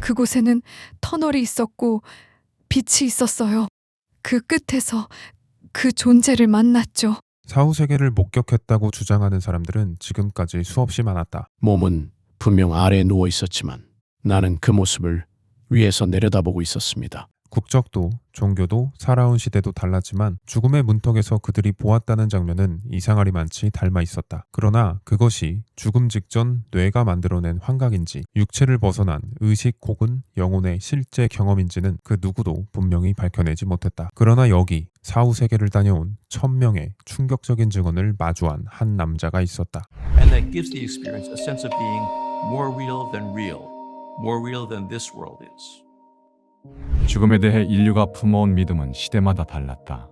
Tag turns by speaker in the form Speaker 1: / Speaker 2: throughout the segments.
Speaker 1: 그곳에는 터널이 있었고 빛이 있었어요. 그 끝에서 그 존재를 만났죠.
Speaker 2: 사후세계를 목격했다고 주장하는 사람들은 지금까지 수없이 많았다.
Speaker 3: 몸은 분명 아래에 누워 있었지만 나는 그 모습을 위에서 내려다보고 있었습니다.
Speaker 2: 국적도 종교도 살아온 시대도 달랐지만 죽음의 문턱에서 그들이 보았다는 장면은 이상하리만치 닮아 있었다. 그러나 그것이 죽음 직전 뇌가 만들어낸 환각인지 육체를 벗어난 의식 혹은 영혼의 실제 경험인지는 그 누구도 분명히 밝혀내지 못했다. 그러나 여기 사후세계를 다녀온 1000명의 충격적인 증언을 마주한 한 남자가 있었다.
Speaker 4: And that gives the experience a sense of being more real than this world is.
Speaker 5: 죽음에 대해 인류가 품어온 믿음은 시대마다 달랐다.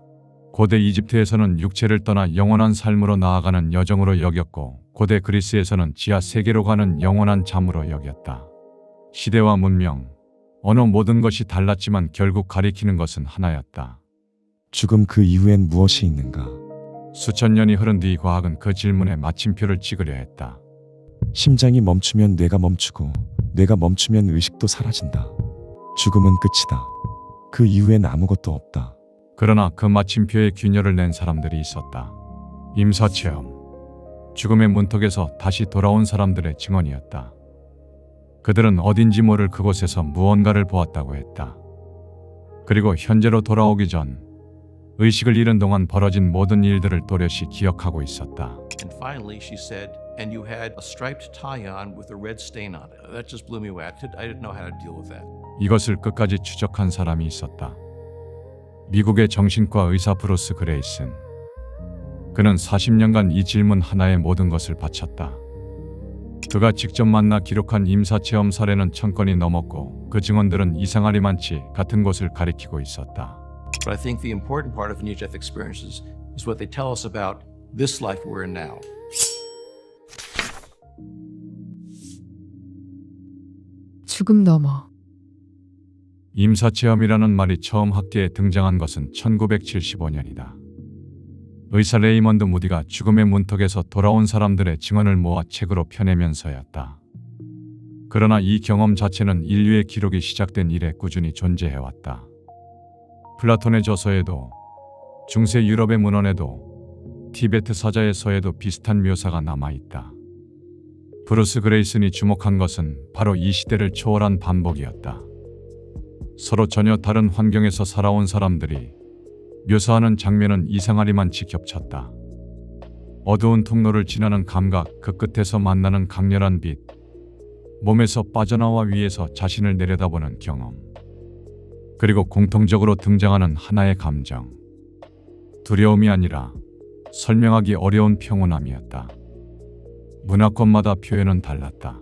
Speaker 5: 고대 이집트에서는 육체를 떠나 영원한 삶으로 나아가는 여정으로 여겼고 고대 그리스에서는 지하 세계로 가는 영원한 잠으로 여겼다. 시대와 문명, 언어 모든 것이 달랐지만 결국 가리키는 것은 하나였다.
Speaker 6: 죽음 그 이후엔 무엇이 있는가?
Speaker 5: 수천 년이 흐른 뒤 과학은 그 질문에 마침표를 찍으려 했다.
Speaker 6: 심장이 멈추면 뇌가 멈추고 뇌가 멈추면 의식도 사라진다. 죽음은 끝이다. 그 이후엔 아무것도 없다.
Speaker 5: 그러나 그 마침표에 균열을 낸 사람들이 있었다. 임사체험. 죽음의 문턱에서 다시 돌아온 사람들의 증언이었다. 그들은 어딘지 모를 그곳에서 무언가를 보았다고 했다. 그리고 현재로 돌아오기 전 의식을 잃은 동안 벌어진 모든 일들을 또렷이 기억하고 있었다.
Speaker 4: And finally, she said, and you had a striped tie-on with a red stain on it. That just blew me away. I didn't know how to deal with that.
Speaker 5: 이것을 끝까지 추적한 사람이 있었다. 미국의 정신과 의사 브루스 그레이슨. 그는 40년간 이 질문 하나에 모든 것을 바쳤다. 그가 직접 만나 기록한 임사체험 사례는 1000건이 넘었고 그 증언들은 이상하리만치 같은 곳을 가리키고 있었다.
Speaker 4: But I think the important part of near-death experiences is what they tell us about this life we're in now.
Speaker 1: 죽음 너머.
Speaker 5: 임사체험이라는 말이 처음 학계에 등장한 것은 1975년이다. 의사 레이먼드 무디가 죽음의 문턱에서 돌아온 사람들의 증언을 모아 책으로 펴내면서였다. 그러나 이 경험 자체는 인류의 기록이 시작된 이래 꾸준히 존재해왔다. 플라톤의 저서에도 중세 유럽의 문헌에도 티베트 사자의 서에도 비슷한 묘사가 남아있다. 브루스 그레이슨이 주목한 것은 바로 이 시대를 초월한 반복이었다. 서로 전혀 다른 환경에서 살아온 사람들이 묘사하는 장면은 이상하리만치 겹쳤다. 어두운 통로를 지나는 감각, 그 끝에서 만나는 강렬한 빛, 몸에서 빠져나와 위에서 자신을 내려다보는 경험, 그리고 공통적으로 등장하는 하나의 감정, 두려움이 아니라 설명하기 어려운 평온함이었다. 문화권마다 표현은 달랐다.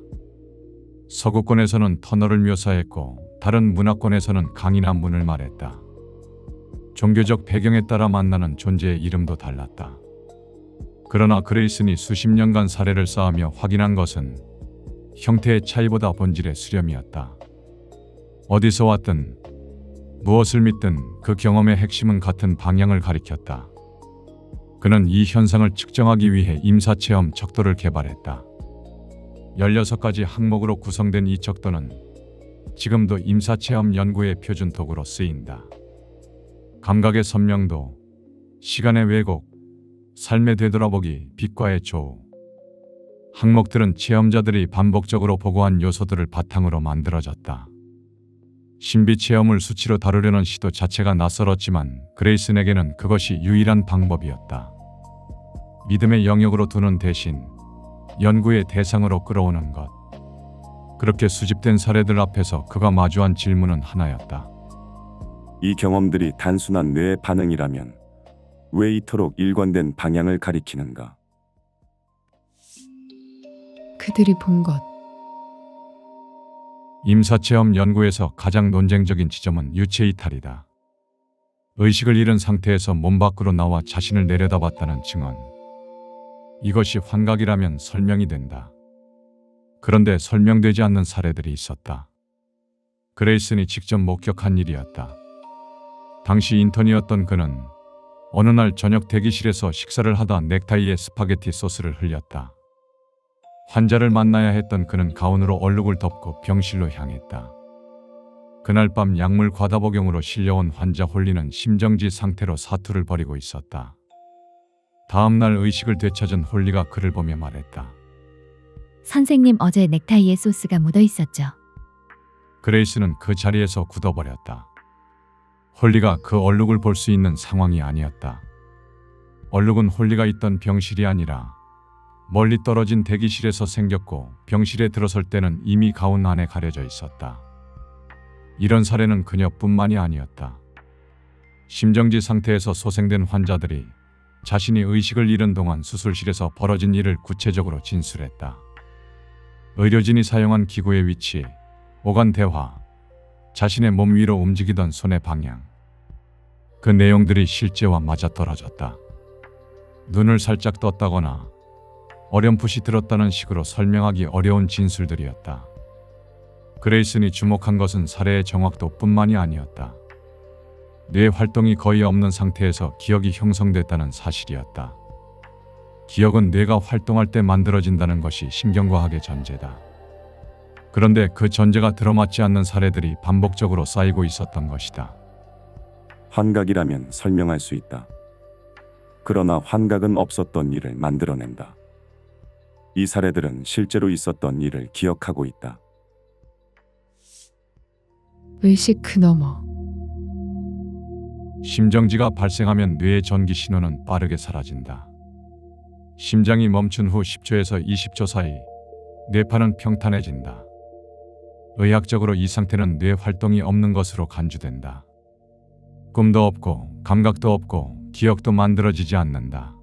Speaker 5: 서구권에서는 터널을 묘사했고 다른 문화권에서는 강이나 문을 말했다. 종교적 배경에 따라 만나는 존재의 이름도 달랐다. 그러나 그레이슨이 수십 년간 사례를 쌓으며 확인한 것은 형태의 차이보다 본질의 수렴이었다. 어디서 왔든 무엇을 믿든 그 경험의 핵심은 같은 방향을 가리켰다. 그는 이 현상을 측정하기 위해 임사체험 척도를 개발했다. 16가지 항목으로 구성된 이 척도는 지금도 임사체험 연구의 표준 도구로 쓰인다. 감각의 선명도, 시간의 왜곡, 삶의 되돌아보기, 빛과의 조우. 항목들은 체험자들이 반복적으로 보고한 요소들을 바탕으로 만들어졌다. 신비 체험을 수치로 다루려는 시도 자체가 낯설었지만 그레이슨에게는 그것이 유일한 방법이었다. 믿음의 영역으로 두는 대신 연구의 대상으로 끌어오는 것. 그렇게 수집된 사례들 앞에서 그가 마주한 질문은 하나였다.
Speaker 7: 이 경험들이 단순한 뇌의 반응이라면 왜 이토록 일관된 방향을 가리키는가?
Speaker 1: 그들이 본 것.
Speaker 5: 임사체험 연구에서 가장 논쟁적인 지점은 유체 이탈이다. 의식을 잃은 상태에서 몸 밖으로 나와 자신을 내려다봤다는 증언. 이것이 환각이라면 설명이 된다. 그런데 설명되지 않는 사례들이 있었다. 그레이슨이 직접 목격한 일이었다. 당시 인턴이었던 그는 어느 날 저녁 대기실에서 식사를 하다 넥타이에 스파게티 소스를 흘렸다. 환자를 만나야 했던 그는 가운으로 얼룩을 덮고 병실로 향했다. 그날 밤 약물 과다 복용으로 실려온 환자 홀리는 심정지 상태로 사투를 벌이고 있었다. 다음 날 의식을 되찾은 홀리가 그를 보며 말했다.
Speaker 8: 선생님, 어제 넥타이에 소스가 묻어 있었죠.
Speaker 5: 그레이스는 그 자리에서 굳어버렸다. 홀리가 그 얼룩을 볼 수 있는 상황이 아니었다. 얼룩은 홀리가 있던 병실이 아니라 멀리 떨어진 대기실에서 생겼고 병실에 들어설 때는 이미 가운 안에 가려져 있었다. 이런 사례는 그녀뿐만이 아니었다. 심정지 상태에서 소생된 환자들이 자신이 의식을 잃은 동안 수술실에서 벌어진 일을 구체적으로 진술했다. 의료진이 사용한 기구의 위치, 오간 대화, 자신의 몸 위로 움직이던 손의 방향. 그 내용들이 실제와 맞아떨어졌다. 눈을 살짝 떴다거나 어렴풋이 들었다는 식으로 설명하기 어려운 진술들이었다. 그레이슨이 주목한 것은 사례의 정확도뿐만이 아니었다. 뇌 활동이 거의 없는 상태에서 기억이 형성됐다는 사실이었다. 기억은 뇌가 활동할 때 만들어진다는 것이 심경과학의 전제다. 그런데 그 전제가 들어맞지 않는 사례들이 반복적으로 쌓이고 있었던 것이다.
Speaker 7: 환각이라면 설명할 수 있다. 그러나 환각은 없었던 일을 만들어낸다. 이 사례들은 실제로 있었던 일을 기억하고 있다.
Speaker 1: 의식 그 너머.
Speaker 5: 심정지가 발생하면 뇌의 전기 신호는 빠르게 사라진다. 심장이 멈춘 후 10초에서 20초 사이 뇌파는 평탄해진다. 의학적으로 이 상태는 뇌 활동이 없는 것으로 간주된다. 꿈도 없고 감각도 없고 기억도 만들어지지 않는다.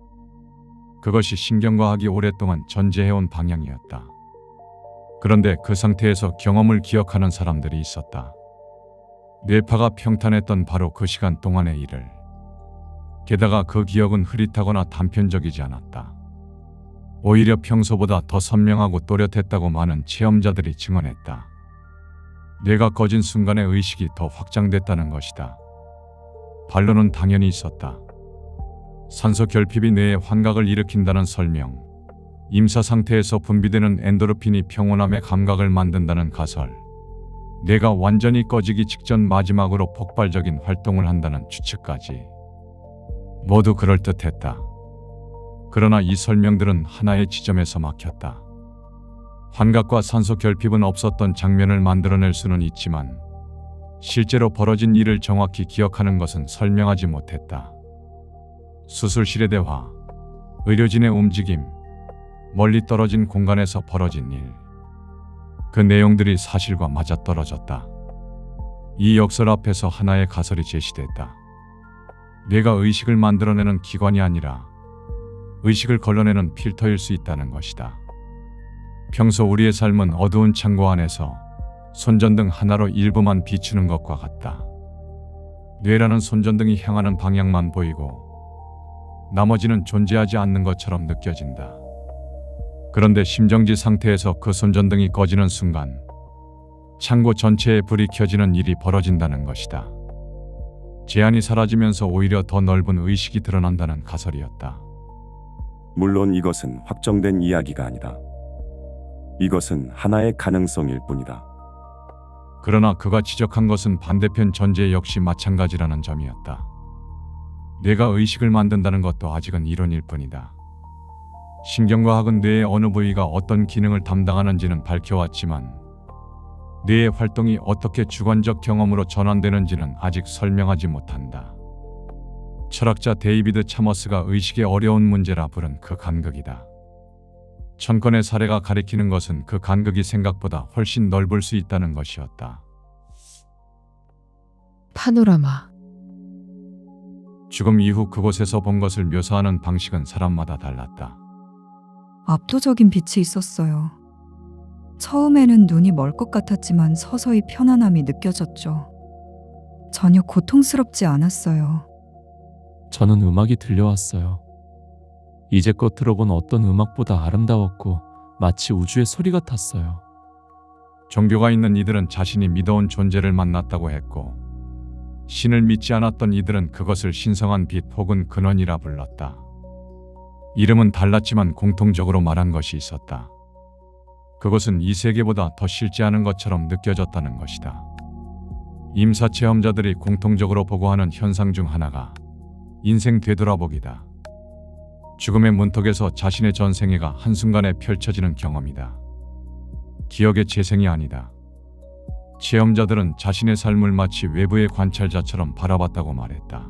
Speaker 5: 그것이 신경과학이 오랫동안 전제해온 방향이었다. 그런데 그 상태에서 경험을 기억하는 사람들이 있었다. 뇌파가 평탄했던 바로 그 시간 동안의 일을. 게다가 그 기억은 흐릿하거나 단편적이지 않았다. 오히려 평소보다 더 선명하고 또렷했다고 많은 체험자들이 증언했다. 뇌가 꺼진 순간에 의식이 더 확장됐다는 것이다. 반론은 당연히 있었다. 산소 결핍이 뇌의 환각을 일으킨다는 설명, 임사 상태에서 분비되는 엔도르핀이 평온함의 감각을 만든다는 가설, 뇌가 완전히 꺼지기 직전 마지막으로 폭발적인 활동을 한다는 추측까지 모두 그럴듯했다. 그러나 이 설명들은 하나의 지점에서 막혔다. 환각과 산소 결핍은 없었던 장면을 만들어낼 수는 있지만 실제로 벌어진 일을 정확히 기억하는 것은 설명하지 못했다. 수술실의 대화, 의료진의 움직임, 멀리 떨어진 공간에서 벌어진 일. 그 내용들이 사실과 맞아떨어졌다. 이 역설 앞에서 하나의 가설이 제시됐다. 뇌가 의식을 만들어내는 기관이 아니라 의식을 걸러내는 필터일 수 있다는 것이다. 평소 우리의 삶은 어두운 창고 안에서 손전등 하나로 일부만 비추는 것과 같다. 뇌라는 손전등이 향하는 방향만 보이고 나머지는 존재하지 않는 것처럼 느껴진다. 그런데 심정지 상태에서 그 손전등이 꺼지는 순간 창고 전체에 불이 켜지는 일이 벌어진다는 것이다. 제한이 사라지면서 오히려 더 넓은 의식이 드러난다는 가설이었다.
Speaker 7: 물론 이것은 확정된 이야기가 아니다. 이것은 하나의 가능성일 뿐이다.
Speaker 5: 그러나 그가 지적한 것은 반대편 전제 역시 마찬가지라는 점이었다. 뇌가 의식을 만든다는 것도 아직은 이론일 뿐이다. 신경과학은 뇌의 어느 부위가 어떤 기능을 담당하는지는 밝혀왔지만 뇌의 활동이 어떻게 주관적 경험으로 전환되는지는 아직 설명하지 못한다. 철학자 데이비드 차머스가 의식의 어려운 문제라 부른 그 간극이다. 1000건의 사례가 가리키는 것은 그 간극이 생각보다 훨씬 넓을 수 있다는 것이었다.
Speaker 1: 파노라마.
Speaker 5: 죽음 이후 그곳에서 본 것을 묘사하는 방식은 사람마다 달랐다.
Speaker 9: 압도적인 빛이 있었어요. 처음에는 눈이 멀 것 같았지만 서서히 편안함이 느껴졌죠. 전혀 고통스럽지 않았어요.
Speaker 10: 저는 음악이 들려왔어요. 이제껏 들어본 어떤 음악보다 아름다웠고 마치 우주의 소리 같았어요.
Speaker 5: 종교가 있는 이들은 자신이 믿어온 존재를 만났다고 했고 신을 믿지 않았던 이들은 그것을 신성한 빛 혹은 근원이라 불렀다. 이름은 달랐지만 공통적으로 말한 것이 있었다. 그것은 이 세계보다 더 실제하는 것처럼 느껴졌다는 것이다. 임사 체험자들이 공통적으로 보고하는 현상 중 하나가 인생 되돌아보기다. 죽음의 문턱에서 자신의 전생애가 한순간에 펼쳐지는 경험이다. 기억의 재생이 아니다. 체험자들은 자신의 삶을 마치 외부의 관찰자처럼 바라봤다고 말했다.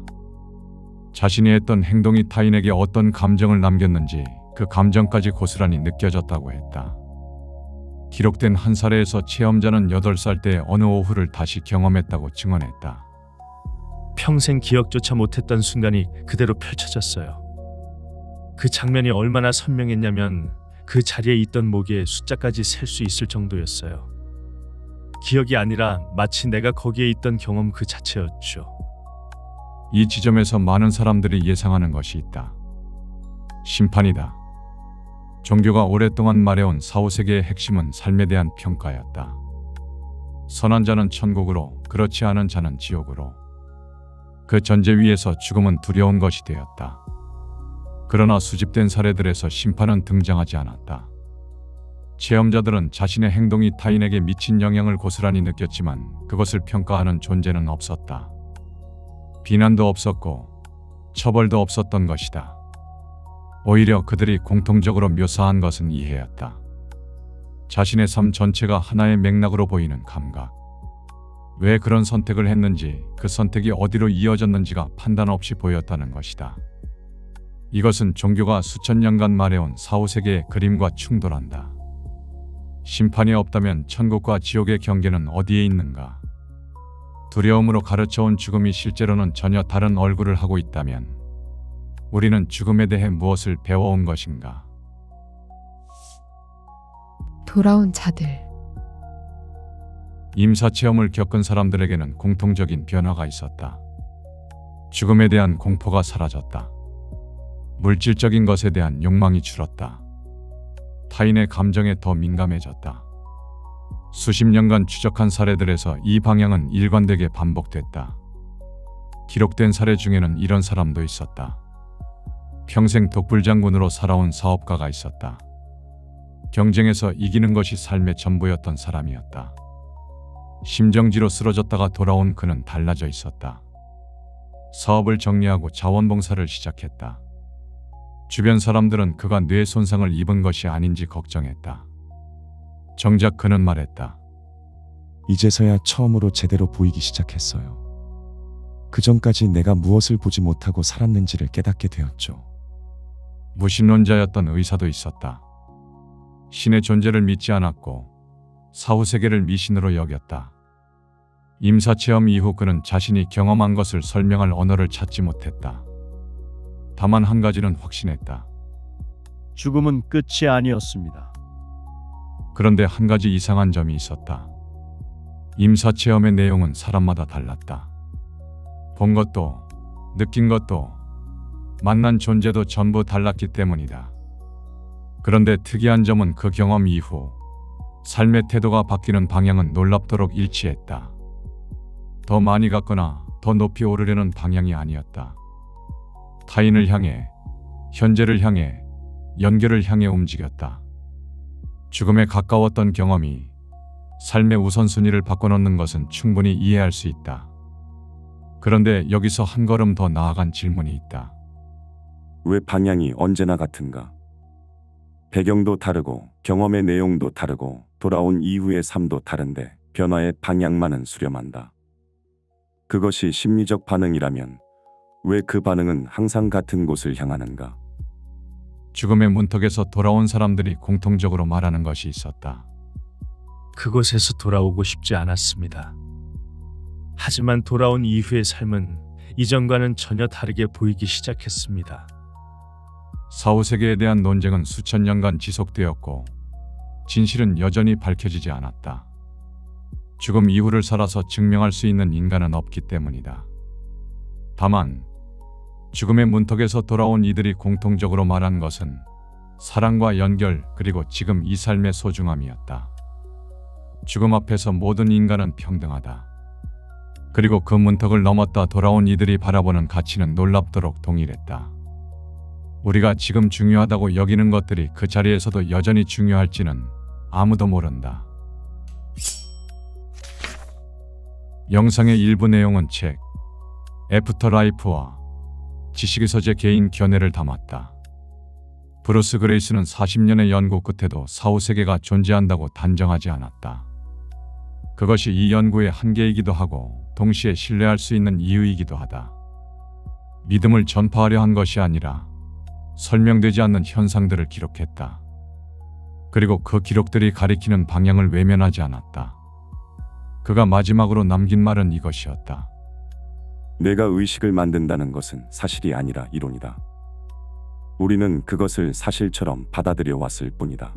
Speaker 5: 자신이 했던 행동이 타인에게 어떤 감정을 남겼는지 그 감정까지 고스란히 느껴졌다고 했다. 기록된 한 사례에서 체험자는 8살 때 어느 오후를 다시 경험했다고 증언했다.
Speaker 11: 평생 기억조차 못했던 순간이 그대로 펼쳐졌어요. 그 장면이 얼마나 선명했냐면 그 자리에 있던 모기의 숫자까지 셀 수 있을 정도였어요. 기억이 아니라 마치 내가 거기에 있던 경험 그 자체였죠.
Speaker 5: 이 지점에서 많은 사람들이 예상하는 것이 있다. 심판이다. 종교가 오랫동안 말해온 사후세계의 핵심은 삶에 대한 평가였다. 선한 자는 천국으로, 그렇지 않은 자는 지옥으로. 그 전제 위에서 죽음은 두려운 것이 되었다. 그러나 수집된 사례들에서 심판은 등장하지 않았다. 체험자들은 자신의 행동이 타인에게 미친 영향을 고스란히 느꼈지만 그것을 평가하는 존재는 없었다. 비난도 없었고 처벌도 없었던 것이다. 오히려 그들이 공통적으로 묘사한 것은 이해였다. 자신의 삶 전체가 하나의 맥락으로 보이는 감각. 왜 그런 선택을 했는지, 그 선택이 어디로 이어졌는지가 판단 없이 보였다는 것이다. 이것은 종교가 수천 년간 말해온 사후세계의 그림과 충돌한다. 심판이 없다면 천국과 지옥의 경계는 어디에 있는가? 두려움으로 가르쳐온 죽음이 실제로는 전혀 다른 얼굴을 하고 있다면 우리는 죽음에 대해 무엇을 배워온 것인가?
Speaker 1: 돌아온 자들.
Speaker 5: 임사 체험을 겪은 사람들에게는 공통적인 변화가 있었다. 죽음에 대한 공포가 사라졌다. 물질적인 것에 대한 욕망이 줄었다. 타인의 감정에 더 민감해졌다. 수십 년간 추적한 사례들에서 이 방향은 일관되게 반복됐다. 기록된 사례 중에는 이런 사람도 있었다. 평생 독불장군으로 살아온 사업가가 있었다. 경쟁에서 이기는 것이 삶의 전부였던 사람이었다. 심정지로 쓰러졌다가 돌아온 그는 달라져 있었다. 사업을 정리하고 자원봉사를 시작했다. 주변 사람들은 그가 뇌 손상을 입은 것이 아닌지 걱정했다. 정작 그는 말했다.
Speaker 6: 이제서야 처음으로 제대로 보이기 시작했어요. 그 전까지 내가 무엇을 보지 못하고 살았는지를 깨닫게 되었죠.
Speaker 5: 무신론자였던 의사도 있었다. 신의 존재를 믿지 않았고 사후세계를 미신으로 여겼다. 임사체험 이후 그는 자신이 경험한 것을 설명할 언어를 찾지 못했다. 다만 한 가지는 확신했다.
Speaker 12: 죽음은 끝이 아니었습니다.
Speaker 5: 그런데 한 가지 이상한 점이 있었다. 임사체험의 내용은 사람마다 달랐다. 본 것도, 느낀 것도, 만난 존재도 전부 달랐기 때문이다. 그런데 특이한 점은 그 경험 이후 삶의 태도가 바뀌는 방향은 놀랍도록 일치했다. 더 많이 갔거나 더 높이 오르려는 방향이 아니었다. 타인을 향해, 현재를 향해, 연결을 향해 움직였다. 죽음에 가까웠던 경험이 삶의 우선순위를 바꿔놓는 것은 충분히 이해할 수 있다. 그런데 여기서 한 걸음 더 나아간 질문이 있다.
Speaker 7: 왜 방향이 언제나 같은가? 배경도 다르고 경험의 내용도 다르고 돌아온 이후의 삶도 다른데 변화의 방향만은 수렴한다. 그것이 심리적 반응이라면 왜 그 반응은 항상 같은 곳을 향하는가?
Speaker 5: 죽음의 문턱에서 돌아온 사람들이 공통적으로 말하는 것이 있었다.
Speaker 11: 그곳에서 돌아오고 싶지 않았습니다. 하지만 돌아온 이후의 삶은 이전과는 전혀 다르게 보이기 시작했습니다.
Speaker 5: 사후세계에 대한 논쟁은 수천 년간 지속되었고 진실은 여전히 밝혀지지 않았다. 죽음 이후를 살아서 증명할 수 있는 인간은 없기 때문이다. 다만 죽음의 문턱에서 돌아온 이들이 공통적으로 말한 것은 사랑과 연결 그리고 지금 이 삶의 소중함이었다. 죽음 앞에서 모든 인간은 평등하다. 그리고 그 문턱을 넘었다 돌아온 이들이 바라보는 가치는 놀랍도록 동일했다. 우리가 지금 중요하다고 여기는 것들이 그 자리에서도 여전히 중요할지는 아무도 모른다. 영상의 일부 내용은 책 애프터라이프와 지식의 서재 개인 견해를 담았다. 브루스 그레이스는 40년의 연구 끝에도 사후세계가 존재한다고 단정하지 않았다. 그것이 이 연구의 한계이기도 하고 동시에 신뢰할 수 있는 이유이기도 하다. 믿음을 전파하려 한 것이 아니라 설명되지 않는 현상들을 기록했다. 그리고 그 기록들이 가리키는 방향을 외면하지 않았다. 그가 마지막으로 남긴 말은 이것이었다.
Speaker 7: 내가 의식을 만든다는 것은 사실이 아니라 이론이다. 우리는 그것을 사실처럼 받아들여 왔을 뿐이다.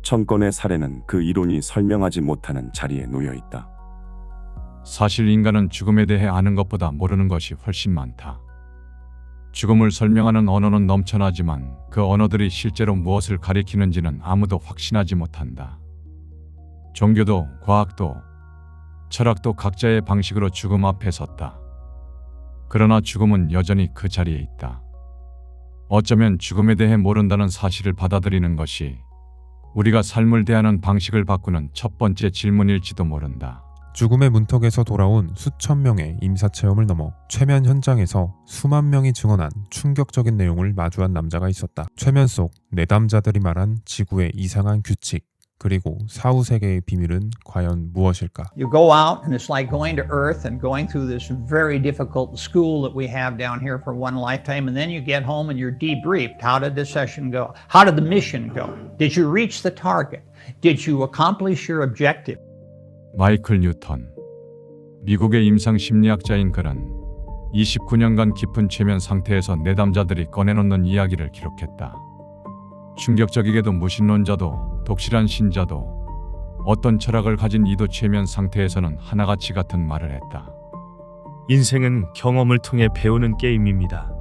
Speaker 7: 1000건의 사례는 그 이론이 설명하지 못하는 자리에 놓여 있다.
Speaker 5: 사실 인간은 죽음에 대해 아는 것보다 모르는 것이 훨씬 많다. 죽음을 설명하는 언어는 넘쳐나지만 그 언어들이 실제로 무엇을 가리키는지는 아무도 확신하지 못한다. 종교도 과학도 철학도 각자의 방식으로 죽음 앞에 섰다. 그러나 죽음은 여전히 그 자리에 있다. 어쩌면 죽음에 대해 모른다는 사실을 받아들이는 것이 우리가 삶을 대하는 방식을 바꾸는 첫 번째 질문일지도 모른다.
Speaker 2: 죽음의 문턱에서 돌아온 수천 명의 임사체험을 넘어 최면 현장에서 수만 명이 증언한 충격적인 내용을 마주한 남자가 있었다. 최면 속 내담자들이 말한 지구의 이상한 규칙, 그리고 사후세계의 비밀은 과연 무엇일까?
Speaker 13: You go out and it's like going to Earth and going through this very difficult school that we have down here for one lifetime, and then you get home and you're debriefed. How did the session go? How did the mission go? Did you reach the target? Did you accomplish your objective?
Speaker 5: 마이클 뉴턴, 미국의 임상 심리학자인 그는 29년간 깊은 최면 상태에서 내담자들이 꺼내놓는 이야기를 기록했다. 충격적이게도 무신론자도 독실한 신자도 어떤 철학을 가진 이도 최면 상태에서는 하나같이 같은 말을 했다.
Speaker 11: 인생은 경험을 통해 배우는 게임입니다.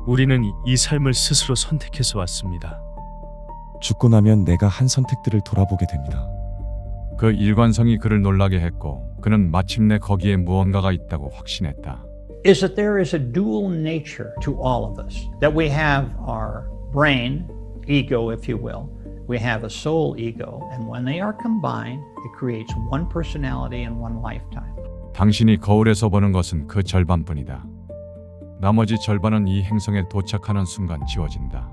Speaker 11: 우리는 이 삶을 스스로 선택해서 왔습니다.
Speaker 6: 죽고 나면 내가 한 선택들을 돌아보게 됩니다.
Speaker 5: 그 일관성이 그를 놀라게 했고 그는 마침내 거기에 무언가가 있다고 확신했다.
Speaker 13: Is that there is a dual nature to all of us. That we have our brain, ego if you will. We have a soul ego. And when they are combined, it creates one personality and one lifetime.
Speaker 5: 당신이 거울에서 보는 것은 그 절반뿐이다. 나머지 절반은 이 행성에 도착하는 순간 지워진다.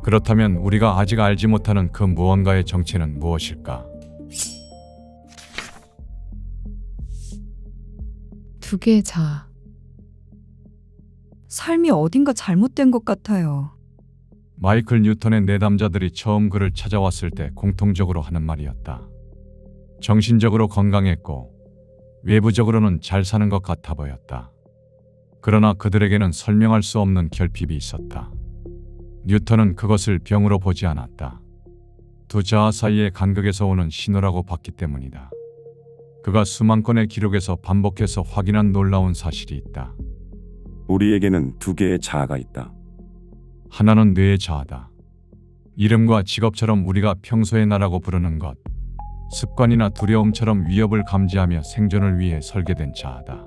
Speaker 5: 그렇다면 우리가 아직 알지 못하는 그 무언가의 정체는 무엇일까?
Speaker 1: 두 개의 자아.
Speaker 9: 삶이 어딘가 잘못된 것 같아요.
Speaker 5: 마이클 뉴턴의 내담자들이 처음 그를 찾아왔을 때 공통적으로 하는 말이었다. 정신적으로 건강했고 외부적으로는 잘 사는 것 같아 보였다. 그러나 그들에게는 설명할 수 없는 결핍이 있었다. 뉴턴은 그것을 병으로 보지 않았다. 두 자아 사이의 간극에서 오는 신호라고 봤기 때문이다. 그가 수만 건의 기록에서 반복해서 확인한 놀라운 사실이 있다.
Speaker 7: 우리에게는 두 개의 자아가 있다.
Speaker 5: 하나는 뇌의 자아다. 이름과 직업처럼 우리가 평소에 나라고 부르는 것, 습관이나 두려움처럼 위협을 감지하며 생존을 위해 설계된 자아다.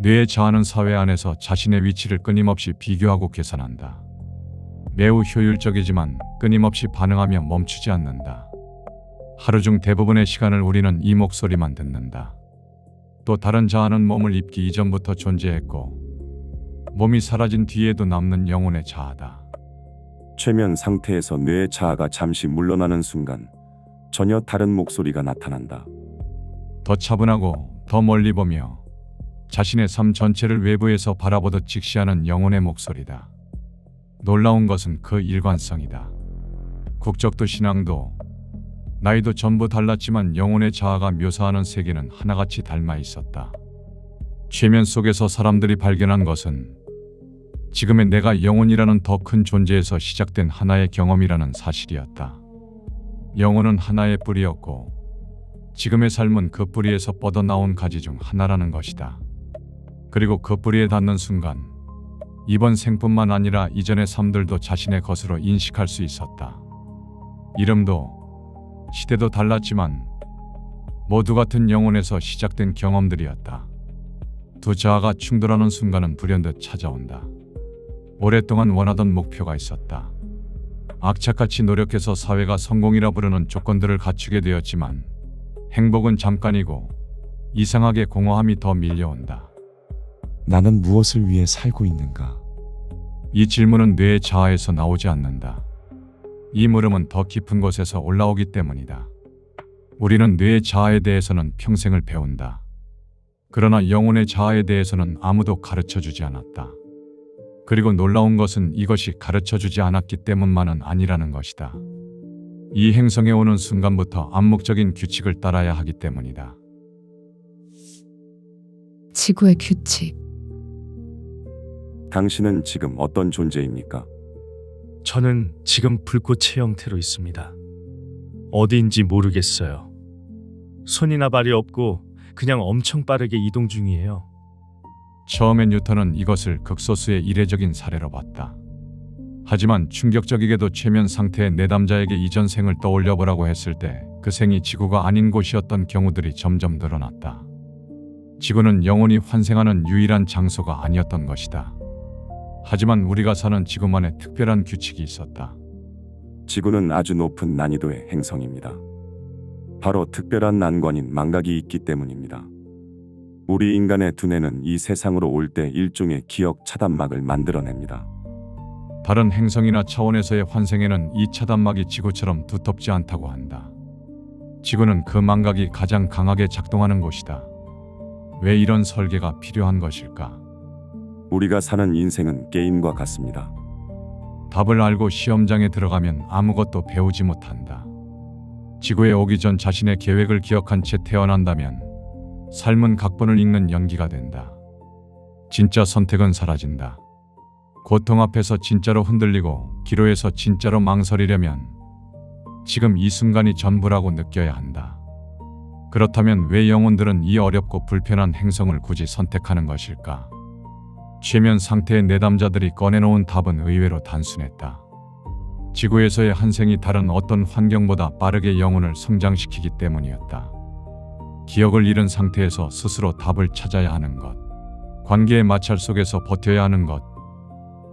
Speaker 5: 뇌의 자아는 사회 안에서 자신의 위치를 끊임없이 비교하고 계산한다. 매우 효율적이지만 끊임없이 반응하며 멈추지 않는다. 하루 중 대부분의 시간을 우리는 이 목소리만 듣는다. 또 다른 자아는 몸을 입기 이전부터 존재했고 몸이 사라진 뒤에도 남는 영혼의 자아다.
Speaker 7: 최면 상태에서 뇌의 자아가 잠시 물러나는 순간 전혀 다른 목소리가 나타난다.
Speaker 5: 더 차분하고 더 멀리 보며 자신의 삶 전체를 외부에서 바라보듯 직시하는 영혼의 목소리다. 놀라운 것은 그 일관성이다. 국적도 신앙도 나이도 전부 달랐지만 영혼의 자아가 묘사하는 세계는 하나같이 닮아 있었다. 최면 속에서 사람들이 발견한 것은 지금의 내가 영혼이라는 더 큰 존재에서 시작된 하나의 경험이라는 사실이었다. 영혼은 하나의 뿌리였고 지금의 삶은 그 뿌리에서 뻗어나온 가지 중 하나라는 것이다. 그리고 그 뿌리에 닿는 순간 이번 생뿐만 아니라 이전의 삶들도 자신의 것으로 인식할 수 있었다. 이름도 시대도 달랐지만 모두 같은 영혼에서 시작된 경험들이었다. 두 자아가 충돌하는 순간은 불현듯 찾아온다. 오랫동안 원하던 목표가 있었다. 악착같이 노력해서 사회가 성공이라 부르는 조건들을 갖추게 되었지만 행복은 잠깐이고 이상하게 공허함이 더 밀려온다.
Speaker 6: 나는 무엇을 위해 살고 있는가?
Speaker 5: 이 질문은 뇌의 자아에서 나오지 않는다. 이 물음은 더 깊은 곳에서 올라오기 때문이다. 우리는 뇌의 자아에 대해서는 평생을 배운다. 그러나 영혼의 자아에 대해서는 아무도 가르쳐주지 않았다. 그리고 놀라운 것은 이것이 가르쳐주지 않았기 때문만은 아니라는 것이다. 이 행성에 오는 순간부터 암묵적인 규칙을 따라야 하기 때문이다.
Speaker 1: 지구의 규칙.
Speaker 7: 당신은 지금 어떤 존재입니까?
Speaker 11: 저는 지금 불꽃의 형태로 있습니다. 어디인지 모르겠어요. 손이나 발이 없고 그냥 엄청 빠르게 이동 중이에요.
Speaker 5: 처음에 뉴턴은 이것을 극소수의 이례적인 사례로 봤다. 하지만 충격적이게도 최면 상태의 내담자에게 이전 생을 떠올려보라고 했을 때 그 생이 지구가 아닌 곳이었던 경우들이 점점 늘어났다. 지구는 영혼이 환생하는 유일한 장소가 아니었던 것이다. 하지만 우리가 사는 지구만의 특별한 규칙이 있었다.
Speaker 7: 지구는 아주 높은 난이도의 행성입니다. 바로 특별한 난관인 망각이 있기 때문입니다. 우리 인간의 두뇌는 이 세상으로 올 때 일종의 기억 차단막을 만들어냅니다.
Speaker 5: 다른 행성이나 차원에서의 환생에는 이 차단막이 지구처럼 두텁지 않다고 한다. 지구는 그 망각이 가장 강하게 작동하는 곳이다. 왜 이런 설계가 필요한 것일까?
Speaker 7: 우리가 사는 인생은 게임과 같습니다.
Speaker 5: 답을 알고 시험장에 들어가면 아무것도 배우지 못한다. 지구에 오기 전 자신의 계획을 기억한 채 태어난다면 삶은 각본을 읽는 연기가 된다. 진짜 선택은 사라진다. 고통 앞에서 진짜로 흔들리고 기로에서 진짜로 망설이려면 지금 이 순간이 전부라고 느껴야 한다. 그렇다면 왜 영혼들은 이 어렵고 불편한 행성을 굳이 선택하는 것일까? 최면 상태의 내담자들이 꺼내놓은 답은 의외로 단순했다. 지구에서의 한 생이 다른 어떤 환경보다 빠르게 영혼을 성장시키기 때문이었다. 기억을 잃은 상태에서 스스로 답을 찾아야 하는 것, 관계의 마찰 속에서 버텨야 하는 것,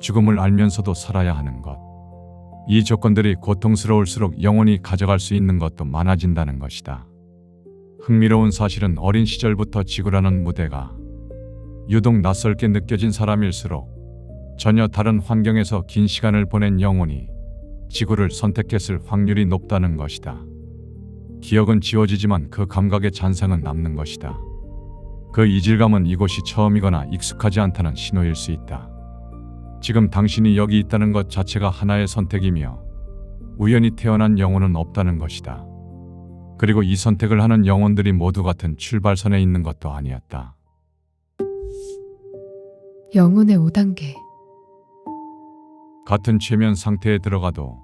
Speaker 5: 죽음을 알면서도 살아야 하는 것. 이 조건들이 고통스러울수록 영혼이 가져갈 수 있는 것도 많아진다는 것이다. 흥미로운 사실은 어린 시절부터 지구라는 무대가 유독 낯설게 느껴진 사람일수록 전혀 다른 환경에서 긴 시간을 보낸 영혼이 지구를 선택했을 확률이 높다는 것이다. 기억은 지워지지만 그 감각의 잔상은 남는 것이다. 그 이질감은 이곳이 처음이거나 익숙하지 않다는 신호일 수 있다. 지금 당신이 여기 있다는 것 자체가 하나의 선택이며 우연히 태어난 영혼은 없다는 것이다. 그리고 이 선택을 하는 영혼들이 모두 같은 출발선에 있는 것도 아니었다.
Speaker 1: 영혼의 5단계.
Speaker 5: 같은 최면 상태에 들어가도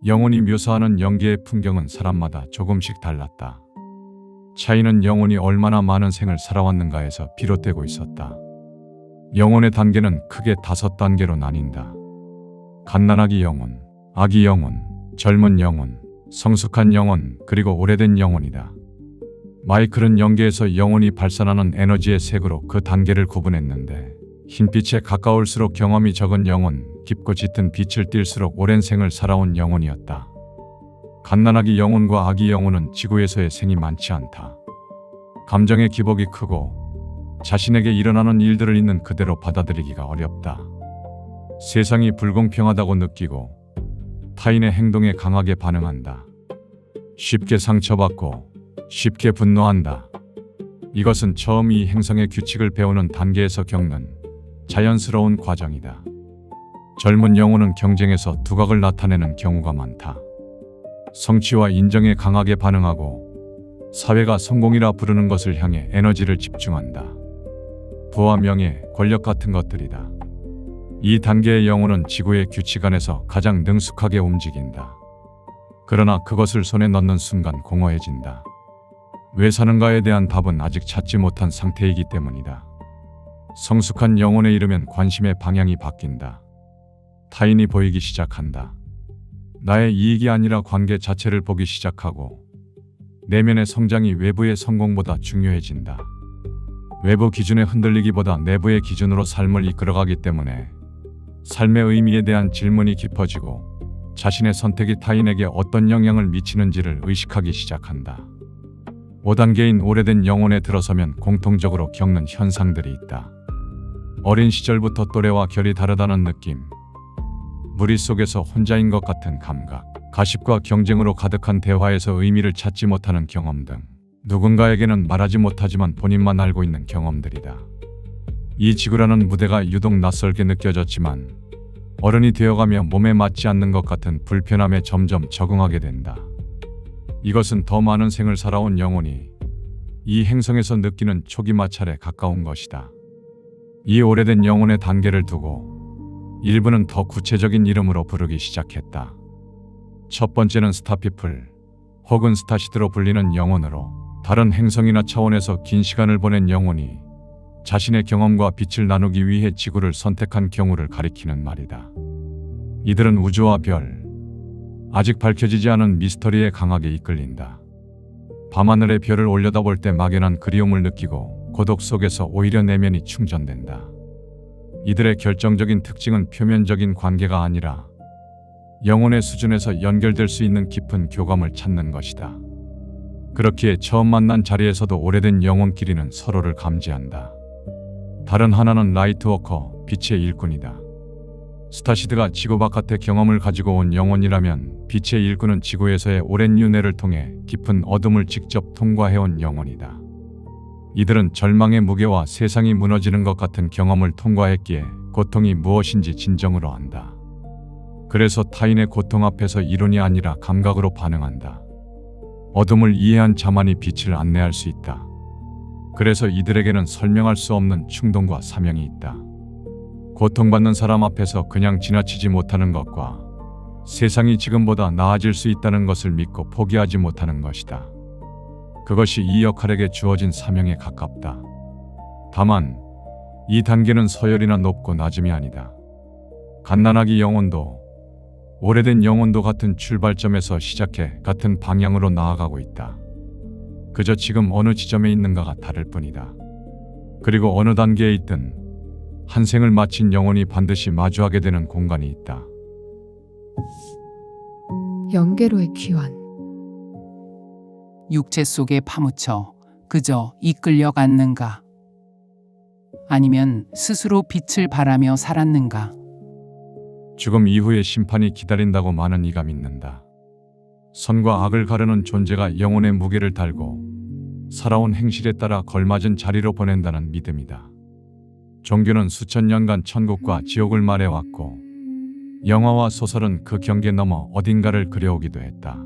Speaker 5: 영혼이 묘사하는 연기의 풍경은 사람마다 조금씩 달랐다. 차이는 영혼이 얼마나 많은 생을 살아왔는가에서 비롯되고 있었다. 영혼의 단계는 크게 5단계로 나뉜다. 갓난아기 영혼, 아기 영혼, 젊은 영혼, 성숙한 영혼, 그리고 오래된 영혼이다. 마이클은 연계에서 영혼이 발산하는 에너지의 색으로 그 단계를 구분했는데 흰빛에 가까울수록 경험이 적은 영혼, 깊고 짙은 빛을 띨수록 오랜 생을 살아온 영혼이었다. 갓난아기 영혼과 아기 영혼은 지구에서의 생이 많지 않다. 감정의 기복이 크고 자신에게 일어나는 일들을 있는 그대로 받아들이기가 어렵다. 세상이 불공평하다고 느끼고 타인의 행동에 강하게 반응한다. 쉽게 상처받고 쉽게 분노한다. 이것은 처음 이 행성의 규칙을 배우는 단계에서 겪는 자연스러운 과정이다. 젊은 영혼은 경쟁에서 두각을 나타내는 경우가 많다. 성취와 인정에 강하게 반응하고 사회가 성공이라 부르는 것을 향해 에너지를 집중한다. 부와 명예, 권력 같은 것들이다. 이 단계의 영혼은 지구의 규칙 안에서 가장 능숙하게 움직인다. 그러나 그것을 손에 넣는 순간 공허해진다. 왜 사는가에 대한 답은 아직 찾지 못한 상태이기 때문이다. 성숙한 영혼에 이르면 관심의 방향이 바뀐다. 타인이 보이기 시작한다. 나의 이익이 아니라 관계 자체를 보기 시작하고 내면의 성장이 외부의 성공보다 중요해진다. 외부 기준에 흔들리기보다 내부의 기준으로 삶을 이끌어가기 때문에 삶의 의미에 대한 질문이 깊어지고 자신의 선택이 타인에게 어떤 영향을 미치는지를 의식하기 시작한다. 5단계인 오래된 영혼에 들어서면 공통적으로 겪는 현상들이 있다. 어린 시절부터 또래와 결이 다르다는 느낌, 무리 속에서 혼자인 것 같은 감각, 가십과 경쟁으로 가득한 대화에서 의미를 찾지 못하는 경험 등 누군가에게는 말하지 못하지만 본인만 알고 있는 경험들이다. 이 지구라는 무대가 유독 낯설게 느껴졌지만 어른이 되어가며 몸에 맞지 않는 것 같은 불편함에 점점 적응하게 된다. 이것은 더 많은 생을 살아온 영혼이 이 행성에서 느끼는 초기 마찰에 가까운 것이다. 이 오래된 영혼의 단계를 두고 일부는 더 구체적인 이름으로 부르기 시작했다. 첫 번째는 스타피플 혹은 스타시드로 불리는 영혼으로 다른 행성이나 차원에서 긴 시간을 보낸 영혼이 자신의 경험과 빛을 나누기 위해 지구를 선택한 경우를 가리키는 말이다. 이들은 우주와 별, 아직 밝혀지지 않은 미스터리에 강하게 이끌린다. 밤하늘의 별을 올려다볼 때 막연한 그리움을 느끼고 고독 속에서 오히려 내면이 충전된다. 이들의 결정적인 특징은 표면적인 관계가 아니라 영혼의 수준에서 연결될 수 있는 깊은 교감을 찾는 것이다. 그렇기에 처음 만난 자리에서도 오래된 영혼끼리는 서로를 감지한다. 다른 하나는 라이트워커, 빛의 일꾼이다. 스타시드가 지구 바깥의 경험을 가지고 온 영혼이라면 빛의 일꾼은 지구에서의 오랜 윤회를 통해 깊은 어둠을 직접 통과해온 영혼이다. 이들은 절망의 무게와 세상이 무너지는 것 같은 경험을 통과했기에 고통이 무엇인지 진정으로 안다. 그래서 타인의 고통 앞에서 이론이 아니라 감각으로 반응한다. 어둠을 이해한 자만이 빛을 안내할 수 있다. 그래서 이들에게는 설명할 수 없는 충동과 사명이 있다. 고통받는 사람 앞에서 그냥 지나치지 못하는 것과 세상이 지금보다 나아질 수 있다는 것을 믿고 포기하지 못하는 것이다. 그것이 이 역할에게 주어진 사명에 가깝다. 다만 이 단계는 서열이나 높고 낮음이 아니다. 갓난아기 영혼도 오래된 영혼도 같은 출발점에서 시작해 같은 방향으로 나아가고 있다. 그저 지금 어느 지점에 있는가가 다를 뿐이다. 그리고 어느 단계에 있든 한 생을 마친 영혼이 반드시 마주하게 되는 공간이 있다.
Speaker 1: 영계로의 귀환.
Speaker 14: 육체 속에 파묻혀 그저 이끌려갔는가? 아니면 스스로 빛을 발하며 살았는가?
Speaker 5: 죽음 이후의 심판이 기다린다고 많은 이가 믿는다. 선과 악을 가르는 존재가 영혼의 무게를 달고 살아온 행실에 따라 걸맞은 자리로 보낸다는 믿음이다. 종교는 수천 년간 천국과 지옥을 말해왔고 영화와 소설은 그 경계 넘어 어딘가를 그려오기도 했다.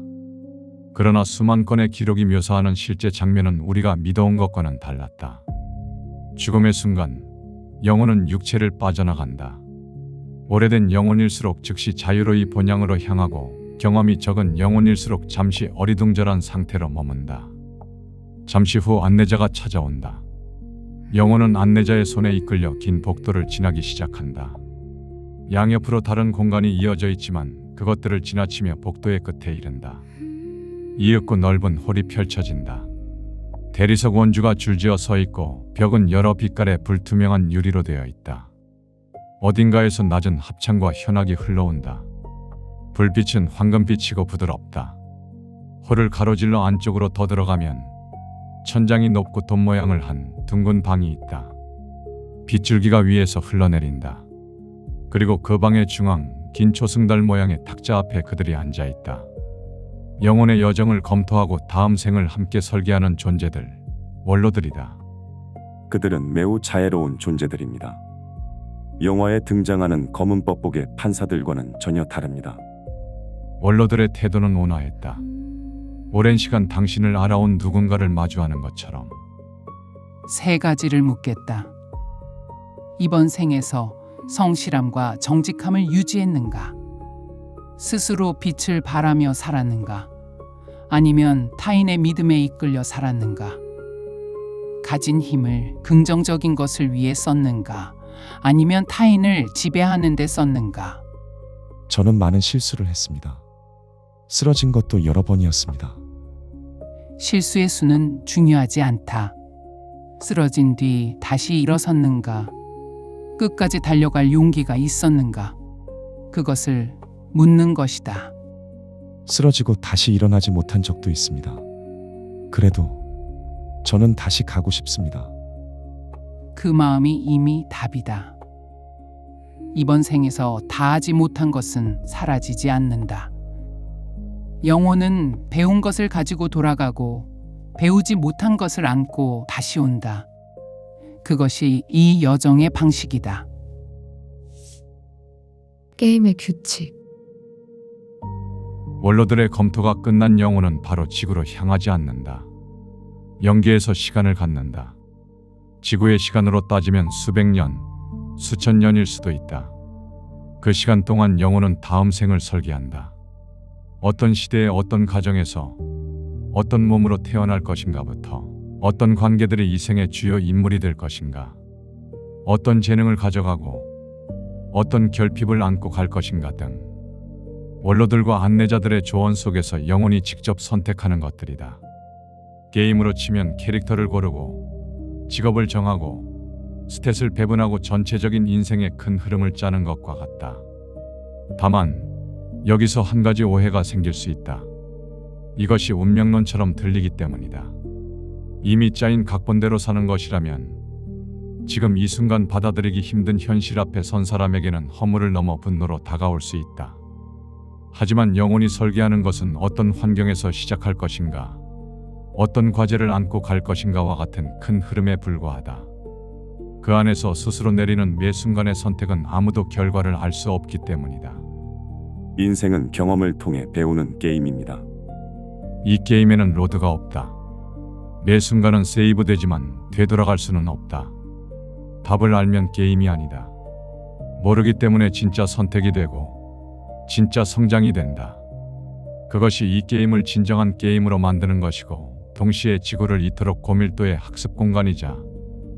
Speaker 5: 그러나 수만 건의 기록이 묘사하는 실제 장면은 우리가 믿어온 것과는 달랐다. 죽음의 순간 영혼은 육체를 빠져나간다. 오래된 영혼일수록 즉시 자유로이 본향으로 향하고 경험이 적은 영혼일수록 잠시 어리둥절한 상태로 머문다. 잠시 후 안내자가 찾아온다. 영혼은 안내자의 손에 이끌려 긴 복도를 지나기 시작한다. 양옆으로 다른 공간이 이어져 있지만 그것들을 지나치며 복도의 끝에 이른다. 이윽고 넓은 홀이 펼쳐진다. 대리석 원주가 줄지어 서 있고 벽은 여러 빛깔의 불투명한 유리로 되어 있다. 어딘가에서 낮은 합창과 현악이 흘러온다. 불빛은 황금빛이고 부드럽다. 홀을 가로질러 안쪽으로 더 들어가면 천장이 높고 돔 모양을 한 둥근 방이 있다. 빗줄기가 위에서 흘러내린다. 그리고 그 방의 중앙 긴 초승달 모양의 탁자 앞에 그들이 앉아 있다. 영혼의 여정을 검토하고 다음 생을 함께 설계하는 존재들, 원로들이다.
Speaker 7: 그들은 매우 자애로운 존재들입니다. 영화에 등장하는 검은 법복의 판사들과는 전혀 다릅니다.
Speaker 5: 원로들의 태도는 온화했다. 오랜 시간 당신을 알아온 누군가를 마주하는 것처럼.
Speaker 14: 3가지를 묻겠다. 이번 생에서 성실함과 정직함을 유지했는가? 스스로 빛을 발하며 살았는가? 아니면 타인의 믿음에 이끌려 살았는가? 가진 힘을 긍정적인 것을 위해 썼는가? 아니면 타인을 지배하는 데 썼는가?
Speaker 6: 저는 많은 실수를 했습니다. 쓰러진 것도 여러 번이었습니다.
Speaker 14: 실수의 수는 중요하지 않다. 쓰러진 뒤 다시 일어섰는가? 끝까지 달려갈 용기가 있었는가? 그것을 묻는 것이다.
Speaker 6: 쓰러지고 다시 일어나지 못한 적도 있습니다. 그래도 저는 다시 가고 싶습니다.
Speaker 14: 그 마음이 이미 답이다. 이번 생에서 다하지 못한 것은 사라지지 않는다. 영혼은 배운 것을 가지고 돌아가고 배우지 못한 것을 안고 다시 온다. 그것이 이 여정의 방식이다.
Speaker 1: 게임의 규칙.
Speaker 5: 원로들의 검토가 끝난 영혼은 바로 지구로 향하지 않는다. 영계에서 시간을 갖는다. 지구의 시간으로 따지면 수백 년, 수천 년일 수도 있다. 그 시간 동안 영혼은 다음 생을 설계한다. 어떤 시대의 어떤 가정에서 어떤 몸으로 태어날 것인가부터 어떤 관계들이 이 생의 주요 인물이 될 것인가, 어떤 재능을 가져가고 어떤 결핍을 안고 갈 것인가 등 원로들과 안내자들의 조언 속에서 영혼이 직접 선택하는 것들이다. 게임으로 치면 캐릭터를 고르고 직업을 정하고 스탯을 배분하고 전체적인 인생의 큰 흐름을 짜는 것과 같다. 다만 여기서 한 가지 오해가 생길 수 있다. 이것이 운명론처럼 들리기 때문이다. 이미 짜인 각본대로 사는 것이라면 지금 이 순간 받아들이기 힘든 현실 앞에 선 사람에게는 허물을 넘어 분노로 다가올 수 있다. 하지만 영혼이 설계하는 것은 어떤 환경에서 시작할 것인가, 어떤 과제를 안고 갈 것인가와 같은 큰 흐름에 불과하다. 그 안에서 스스로 내리는 매 순간의 선택은 아무도 결과를 알 수 없기 때문이다.
Speaker 7: 인생은 경험을 통해 배우는 게임입니다.
Speaker 5: 이 게임에는 로드가 없다. 매 순간은 세이브되지만 되돌아갈 수는 없다. 답을 알면 게임이 아니다. 모르기 때문에 진짜 선택이 되고 진짜 성장이 된다. 그것이 이 게임을 진정한 게임으로 만드는 것이고 동시에 지구를 이토록 고밀도의 학습 공간이자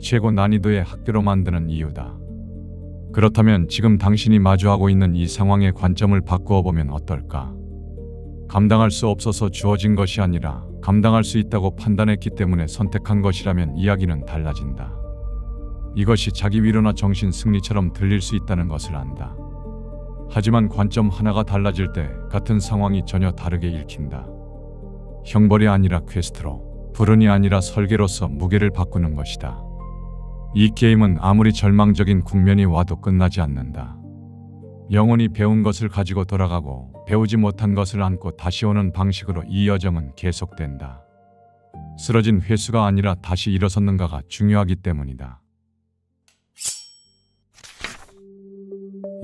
Speaker 5: 최고 난이도의 학교로 만드는 이유다. 그렇다면 지금 당신이 마주하고 있는 이 상황의 관점을 바꾸어 보면 어떨까? 감당할 수 없어서 주어진 것이 아니라 감당할 수 있다고 판단했기 때문에 선택한 것이라면 이야기는 달라진다. 이것이 자기 위로나 정신 승리처럼 들릴 수 있다는 것을 안다. 하지만 관점 하나가 달라질 때 같은 상황이 전혀 다르게 읽힌다. 형벌이 아니라 퀘스트로, 불운이 아니라 설계로서 무게를 바꾸는 것이다. 이 게임은 아무리 절망적인 국면이 와도 끝나지 않는다. 영혼이 배운 것을 가지고 돌아가고 배우지 못한 것을 안고 다시 오는 방식으로 이 여정은 계속된다. 쓰러진 회수가 아니라 다시 일어섰는가가 중요하기 때문이다.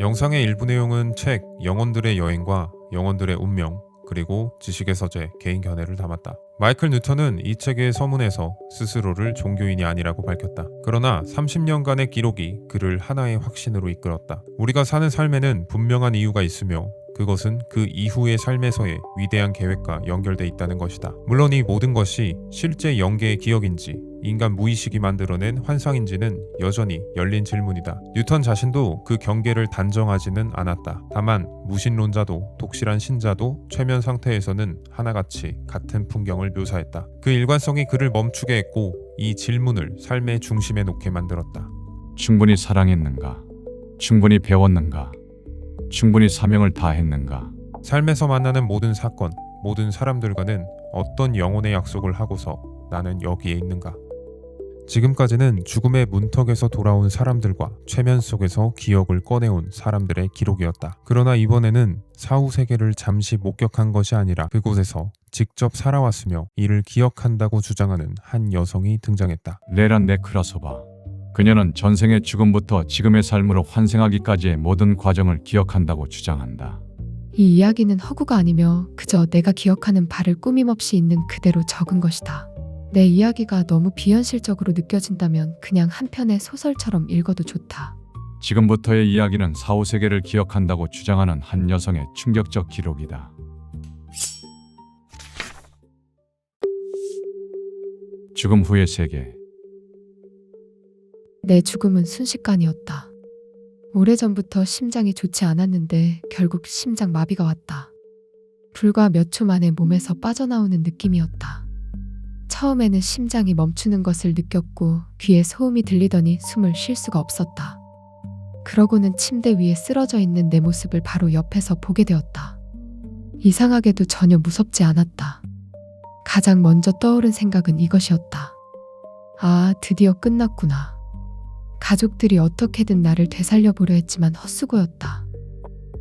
Speaker 2: 영상의 일부 내용은 책 영혼들의 여행과 영혼들의 운명, 그리고 지식의 서재 개인 견해를 담았다. 마이클 뉴턴은 이 책의 서문에서 스스로를 종교인이 아니라고 밝혔다. 그러나 30년간의 기록이 그를 하나의 확신으로 이끌었다. 우리가 사는 삶에는 분명한 이유가 있으며 그것은 그 이후의 삶에서의 위대한 계획과 연결돼 있다는 것이다. 물론 이 모든 것이 실제 영계의 기억인지 인간 무의식이 만들어낸 환상인지는 여전히 열린 질문이다. 뉴턴 자신도 그 경계를 단정하지는 않았다. 다만 무신론자도 독실한 신자도 최면 상태에서는 하나같이 같은 풍경을 묘사했다. 그 일관성이 그를 멈추게 했고 이 질문을 삶의 중심에 놓게 만들었다.
Speaker 5: 충분히 사랑했는가? 충분히 배웠는가? 충분히 사명을 다했는가?
Speaker 2: 삶에서 만나는 모든 사건, 모든 사람들과는 어떤 영혼의 약속을 하고서 나는 여기에 있는가? 지금까지는 죽음의 문턱에서 돌아온 사람들과 최면 속에서 기억을 꺼내온 사람들의 기록이었다. 그러나 이번에는 사후 세계를 잠시 목격한 것이 아니라 그곳에서 직접 살아왔으며 이를 기억한다고 주장하는 한 여성이 등장했다.
Speaker 5: 레란 네크라소바. 그녀는 전생의 죽음부터 지금의 삶으로 환생하기까지의 모든 과정을 기억한다고 주장한다.
Speaker 1: 이 이야기는 허구가 아니며 그저 내가 기억하는 바를 꾸밈없이 있는 그대로 적은 것이다. 내 이야기가 너무 비현실적으로 느껴진다면 그냥 한 편의 소설처럼 읽어도 좋다.
Speaker 5: 지금부터의 이야기는 사후 세계를 기억한다고 주장하는 한 여성의 충격적 기록이다. 죽음 후의 세계.
Speaker 1: 내 죽음은 순식간이었다. 오래전부터 심장이 좋지 않았는데 결국 심장 마비가 왔다. 불과 몇 초 만에 몸에서 빠져나오는 느낌이었다. 처음에는 심장이 멈추는 것을 느꼈고 귀에 소음이 들리더니 숨을 쉴 수가 없었다. 그러고는 침대 위에 쓰러져 있는 내 모습을 바로 옆에서 보게 되었다. 이상하게도 전혀 무섭지 않았다. 가장 먼저 떠오른 생각은 이것이었다. 아, 드디어 끝났구나. 가족들이 어떻게든 나를 되살려보려 했지만 헛수고였다.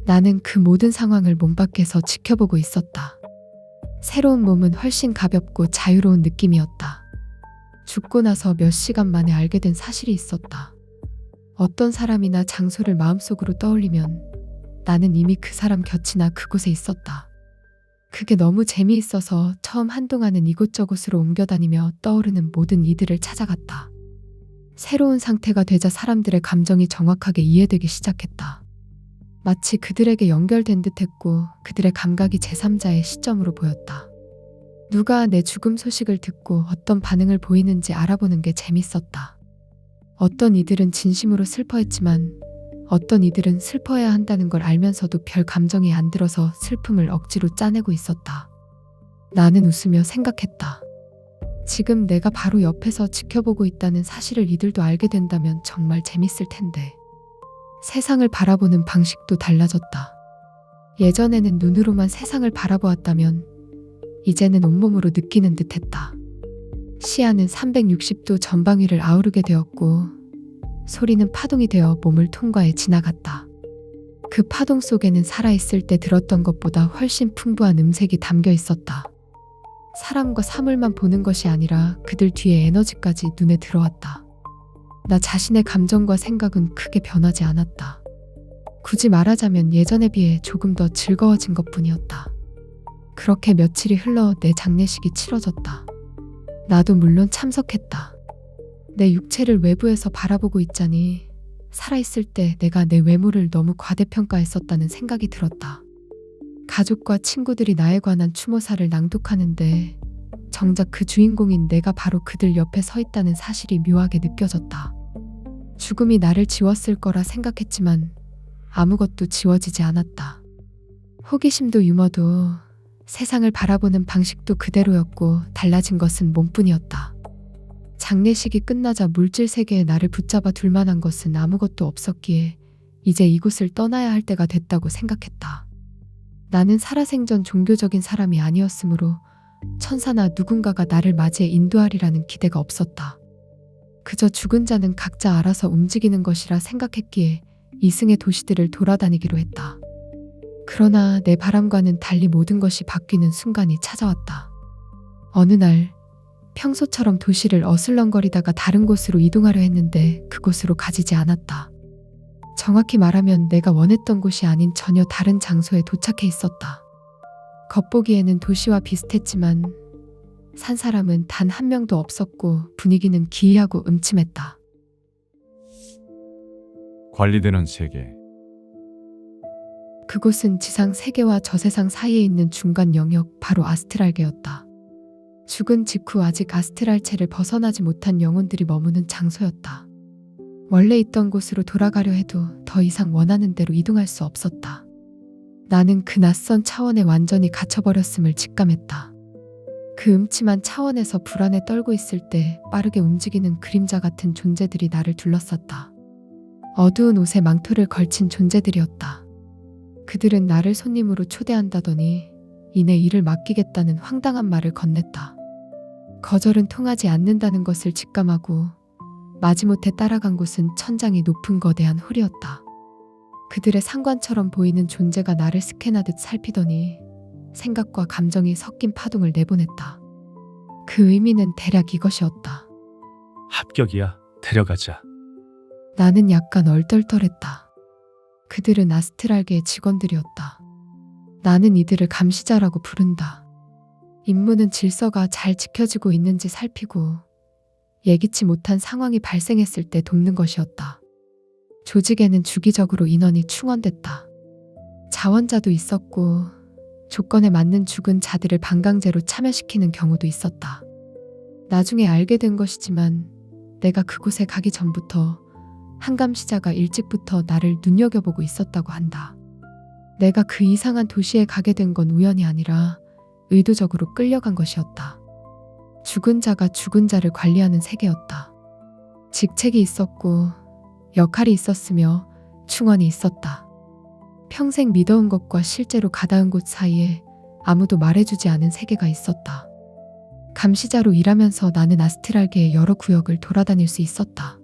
Speaker 1: 나는 그 모든 상황을 몸 밖에서 지켜보고 있었다. 새로운 몸은 훨씬 가볍고 자유로운 느낌이었다. 죽고 나서 몇 시간 만에 알게 된 사실이 있었다. 어떤 사람이나 장소를 마음속으로 떠올리면 나는 이미 그 사람 곁이나 그곳에 있었다. 그게 너무 재미있어서 처음 한동안은 이곳저곳으로 옮겨다니며 떠오르는 모든 이들을 찾아갔다. 새로운 상태가 되자 사람들의 감정이 정확하게 이해되기 시작했다. 마치 그들에게 연결된 듯했고 그들의 감각이 제3자의 시점으로 보였다. 누가 내 죽음 소식을 듣고 어떤 반응을 보이는지 알아보는 게 재밌었다. 어떤 이들은 진심으로 슬퍼했지만 어떤 이들은 슬퍼해야 한다는 걸 알면서도 별 감정이 안 들어서 슬픔을 억지로 짜내고 있었다. 나는 웃으며 생각했다. 지금 내가 바로 옆에서 지켜보고 있다는 사실을 이들도 알게 된다면 정말 재밌을 텐데. 세상을 바라보는 방식도 달라졌다. 예전에는 눈으로만 세상을 바라보았다면 이제는 온몸으로 느끼는 듯했다. 시야는 360도 전방위를 아우르게 되었고 소리는 파동이 되어 몸을 통과해 지나갔다. 그 파동 속에는 살아있을 때 들었던 것보다 훨씬 풍부한 음색이 담겨 있었다. 사람과 사물만 보는 것이 아니라 그들 뒤에 에너지까지 눈에 들어왔다. 나 자신의 감정과 생각은 크게 변하지 않았다. 굳이 말하자면 예전에 비해 조금 더 즐거워진 것뿐이었다. 그렇게 며칠이 흘러 내 장례식이 치러졌다. 나도 물론 참석했다. 내 육체를 외부에서 바라보고 있자니 살아있을 때 내가 내 외모를 너무 과대평가했었다는 생각이 들었다. 가족과 친구들이 나에 관한 추모사를 낭독하는데 정작 그 주인공인 내가 바로 그들 옆에 서 있다는 사실이 묘하게 느껴졌다. 죽음이 나를 지웠을 거라 생각했지만 아무것도 지워지지 않았다. 호기심도 유머도 세상을 바라보는 방식도 그대로였고 달라진 것은 몸뿐이었다. 장례식이 끝나자 물질 세계에 나를 붙잡아 둘 만한 것은 아무것도 없었기에 이제 이곳을 떠나야 할 때가 됐다고 생각했다. 나는 살아생전 종교적인 사람이 아니었으므로 천사나 누군가가 나를 맞이해 인도하리라는 기대가 없었다. 그저 죽은 자는 각자 알아서 움직이는 것이라 생각했기에 이승의 도시들을 돌아다니기로 했다. 그러나 내 바람과는 달리 모든 것이 바뀌는 순간이 찾아왔다. 어느 날 평소처럼 도시를 어슬렁거리다가 다른 곳으로 이동하려 했는데 그곳으로 가지지 않았다. 정확히 말하면 내가 원했던 곳이 아닌 전혀 다른 장소에 도착해 있었다. 겉보기에는 도시와 비슷했지만 산 사람은 단 한 명도 없었고 분위기는 기이하고 음침했다.
Speaker 5: 관리되는 세계.
Speaker 1: 그곳은 지상 세계와 저세상 사이에 있는 중간 영역, 바로 아스트랄계였다. 죽은 직후 아직 아스트랄체를 벗어나지 못한 영혼들이 머무는 장소였다. 원래 있던 곳으로 돌아가려 해도 더 이상 원하는 대로 이동할 수 없었다. 나는 그 낯선 차원에 완전히 갇혀버렸음을 직감했다. 그 음침한 차원에서 불안에 떨고 있을 때 빠르게 움직이는 그림자 같은 존재들이 나를 둘러쌌다. 어두운 옷에 망토를 걸친 존재들이었다. 그들은 나를 손님으로 초대한다더니 이내 일을 맡기겠다는 황당한 말을 건넸다. 거절은 통하지 않는다는 것을 직감하고 마지못해 따라간 곳은 천장이 높은 거대한 홀이었다. 그들의 상관처럼 보이는 존재가 나를 스캔하듯 살피더니 생각과 감정이 섞인 파동을 내보냈다. 그 의미는 대략 이것이었다.
Speaker 11: 합격이야. 데려가자.
Speaker 1: 나는 약간 얼떨떨했다. 그들은 아스트랄계의 직원들이었다. 나는 이들을 감시자라고 부른다. 임무는 질서가 잘 지켜지고 있는지 살피고 예기치 못한 상황이 발생했을 때 돕는 것이었다. 조직에는 주기적으로 인원이 충원됐다. 자원자도 있었고 조건에 맞는 죽은 자들을 반강제로 참여시키는 경우도 있었다. 나중에 알게 된 것이지만 내가 그곳에 가기 전부터 한 감시자가 일찍부터 나를 눈여겨보고 있었다고 한다. 내가 그 이상한 도시에 가게 된 건 우연이 아니라 의도적으로 끌려간 것이었다. 죽은 자가 죽은 자를 관리하는 세계였다. 직책이 있었고 역할이 있었으며 충원이 있었다. 평생 믿어온 것과 실제로 가닿은 곳 사이에 아무도 말해주지 않은 세계가 있었다. 감시자로 일하면서 나는 아스트랄계의 여러 구역을 돌아다닐 수 있었다.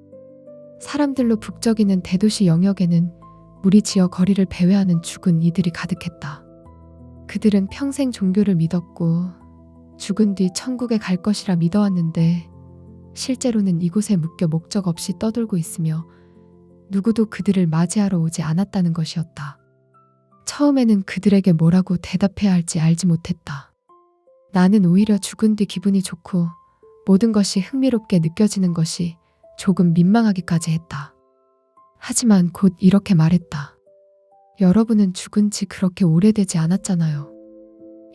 Speaker 1: 사람들로 북적이는 대도시 영역에는 무리지어 거리를 배회하는 죽은 이들이 가득했다. 그들은 평생 종교를 믿었고 죽은 뒤 천국에 갈 것이라 믿어왔는데 실제로는 이곳에 묶여 목적 없이 떠돌고 있으며 누구도 그들을 맞이하러 오지 않았다는 것이었다. 처음에는 그들에게 뭐라고 대답해야 할지 알지 못했다. 나는 오히려 죽은 뒤 기분이 좋고 모든 것이 흥미롭게 느껴지는 것이 조금 민망하기까지 했다. 하지만 곧 이렇게 말했다. 여러분은 죽은 지 그렇게 오래되지 않았잖아요.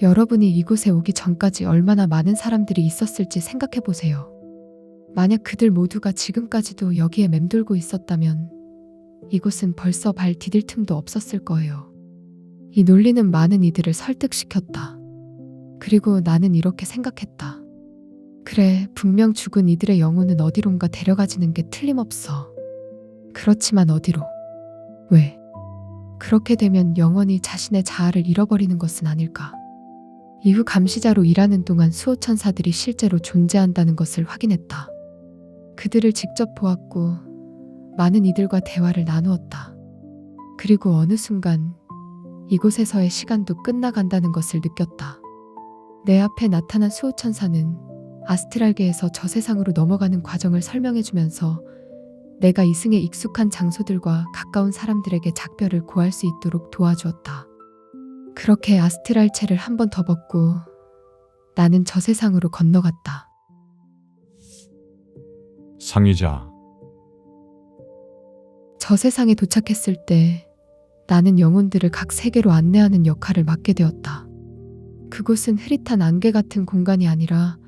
Speaker 1: 여러분이 이곳에 오기 전까지 얼마나 많은 사람들이 있었을지 생각해 보세요. 만약 그들 모두가 지금까지도 여기에 맴돌고 있었다면 이곳은 벌써 발 디딜 틈도 없었을 거예요. 이 논리는 많은 이들을 설득시켰다. 그리고 나는 이렇게 생각했다. 그래, 분명 죽은 이들의 영혼은 어디론가 데려가지는 게 틀림없어. 그렇지만 어디로? 왜? 그렇게 되면 영원히 자신의 자아를 잃어버리는 것은 아닐까? 이후 감시자로 일하는 동안 수호천사들이 실제로 존재한다는 것을 확인했다. 그들을 직접 보았고 많은 이들과 대화를 나누었다. 그리고 어느 순간 이곳에서의 시간도 끝나간다는 것을 느꼈다. 내 앞에 나타난 수호천사는 아스트랄계에서 저 세상으로 넘어가는 과정을 설명해주면서 내가 이승에 익숙한 장소들과 가까운 사람들에게 작별을 고할 수 있도록 도와주었다. 그렇게 아스트랄체를 한 번 더 벗고 나는 저 세상으로 건너갔다.
Speaker 5: 상위자.
Speaker 1: 저 세상에 도착했을 때 나는 영혼들을 각 세계로 안내하는 역할을 맡게 되었다. 그곳은 흐릿한 안개 같은 공간이 아니라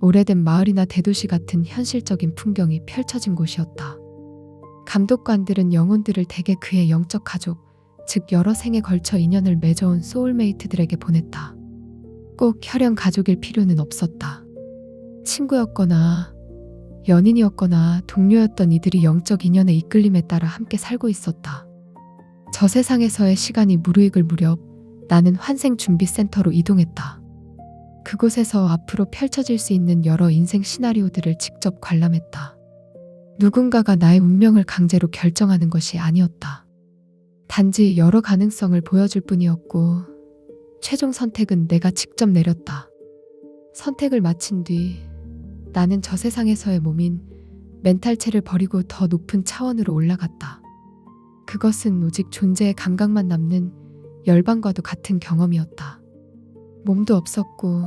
Speaker 1: 오래된 마을이나 대도시 같은 현실적인 풍경이 펼쳐진 곳이었다. 감독관들은 영혼들을 대개 그의 영적 가족, 즉 여러 생에 걸쳐 인연을 맺어온 소울메이트들에게 보냈다. 꼭 혈연 가족일 필요는 없었다. 친구였거나 연인이었거나 동료였던 이들이 영적 인연의 이끌림에 따라 함께 살고 있었다. 저 세상에서의 시간이 무르익을 무렵 나는 환생준비센터로 이동했다. 그곳에서 앞으로 펼쳐질 수 있는 여러 인생 시나리오들을 직접 관람했다. 누군가가 나의 운명을 강제로 결정하는 것이 아니었다. 단지 여러 가능성을 보여줄 뿐이었고 최종 선택은 내가 직접 내렸다. 선택을 마친 뒤 나는 저 세상에서의 몸인 멘탈체를 버리고 더 높은 차원으로 올라갔다. 그것은 오직 존재의 감각만 남는 열반과도 같은 경험이었다. 몸도 없었고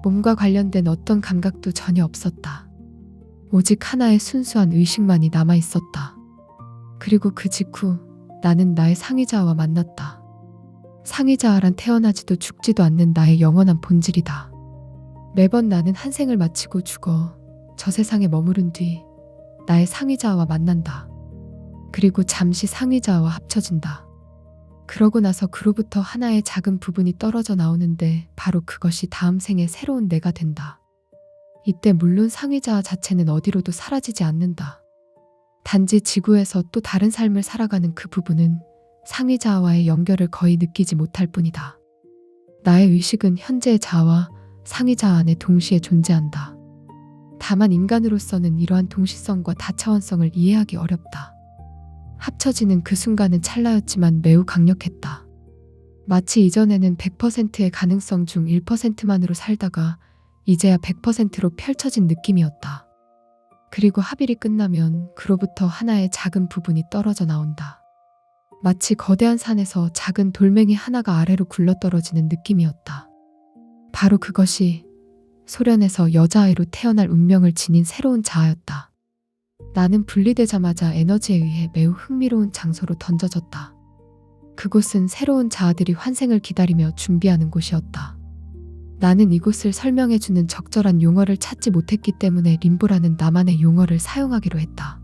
Speaker 1: 몸과 관련된 어떤 감각도 전혀 없었다. 오직 하나의 순수한 의식만이 남아 있었다. 그리고 그 직후 나는 나의 상위자아와 만났다. 상위자아란 태어나지도 죽지도 않는 나의 영원한 본질이다. 매번 나는 한 생을 마치고 죽어 저 세상에 머무른 뒤 나의 상위자아와 만난다. 그리고 잠시 상위자아와 합쳐진다. 그러고 나서 그로부터 하나의 작은 부분이 떨어져 나오는데 바로 그것이 다음 생의 새로운 내가 된다. 이때 물론 상위자아 자체는 어디로도 사라지지 않는다. 단지 지구에서 또 다른 삶을 살아가는 그 부분은 상위자아와의 연결을 거의 느끼지 못할 뿐이다. 나의 의식은 현재의 자아와 상위자아 안에 동시에 존재한다. 다만 인간으로서는 이러한 동시성과 다차원성을 이해하기 어렵다. 합쳐지는 그 순간은 찰나였지만 매우 강력했다. 마치 이전에는 100%의 가능성 중 1%만으로 살다가 이제야 100%로 펼쳐진 느낌이었다. 그리고 합일이 끝나면 그로부터 하나의 작은 부분이 떨어져 나온다. 마치 거대한 산에서 작은 돌멩이 하나가 아래로 굴러떨어지는 느낌이었다. 바로 그것이 소련에서 여자아이로 태어날 운명을 지닌 새로운 자아였다. 나는 분리되자마자 에너지에 의해 매우 흥미로운 장소로 던져졌다. 그곳은 새로운 자아들이 환생을 기다리며 준비하는 곳이었다. 나는 이곳을 설명해주는 적절한 용어를 찾지 못했기 때문에 림보라는 나만의 용어를 사용하기로 했다.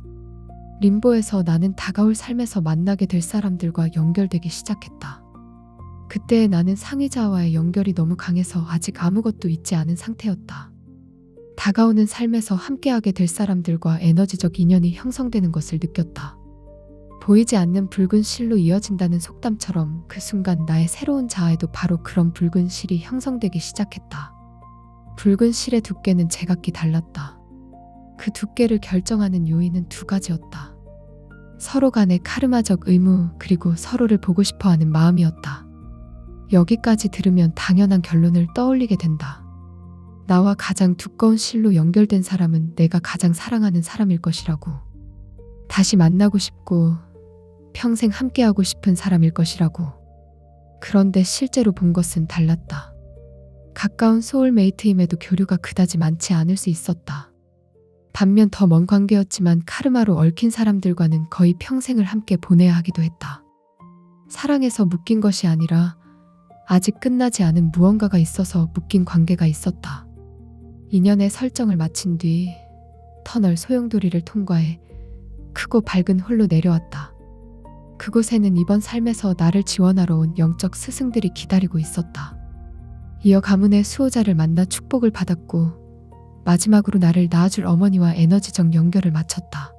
Speaker 1: 림보에서 나는 다가올 삶에서 만나게 될 사람들과 연결되기 시작했다. 그때 나는 상위자와의 연결이 너무 강해서 아직 아무것도 잊지 않은 상태였다. 다가오는 삶에서 함께하게 될 사람들과 에너지적 인연이 형성되는 것을 느꼈다. 보이지 않는 붉은 실로 이어진다는 속담처럼 그 순간 나의 새로운 자아에도 바로 그런 붉은 실이 형성되기 시작했다. 붉은 실의 두께는 제각기 달랐다. 그 두께를 결정하는 요인은 두 가지였다. 서로 간의 카르마적 의무 그리고 서로를 보고 싶어하는 마음이었다. 여기까지 들으면 당연한 결론을 떠올리게 된다. 나와 가장 두꺼운 실로 연결된 사람은 내가 가장 사랑하는 사람일 것이라고. 다시 만나고 싶고 평생 함께하고 싶은 사람일 것이라고. 그런데 실제로 본 것은 달랐다. 가까운 소울메이트임에도 교류가 그다지 많지 않을 수 있었다. 반면 더 먼 관계였지만 카르마로 얽힌 사람들과는 거의 평생을 함께 보내야 하기도 했다. 사랑에서 묶인 것이 아니라 아직 끝나지 않은 무언가가 있어서 묶인 관계가 있었다. 인연의 설정을 마친 뒤 터널 소용돌이를 통과해 크고 밝은 홀로 내려왔다. 그곳에는 이번 삶에서 나를 지원하러 온 영적 스승들이 기다리고 있었다. 이어 가문의 수호자를 만나 축복을 받았고 마지막으로 나를 낳아줄 어머니와 에너지적 연결을 마쳤다.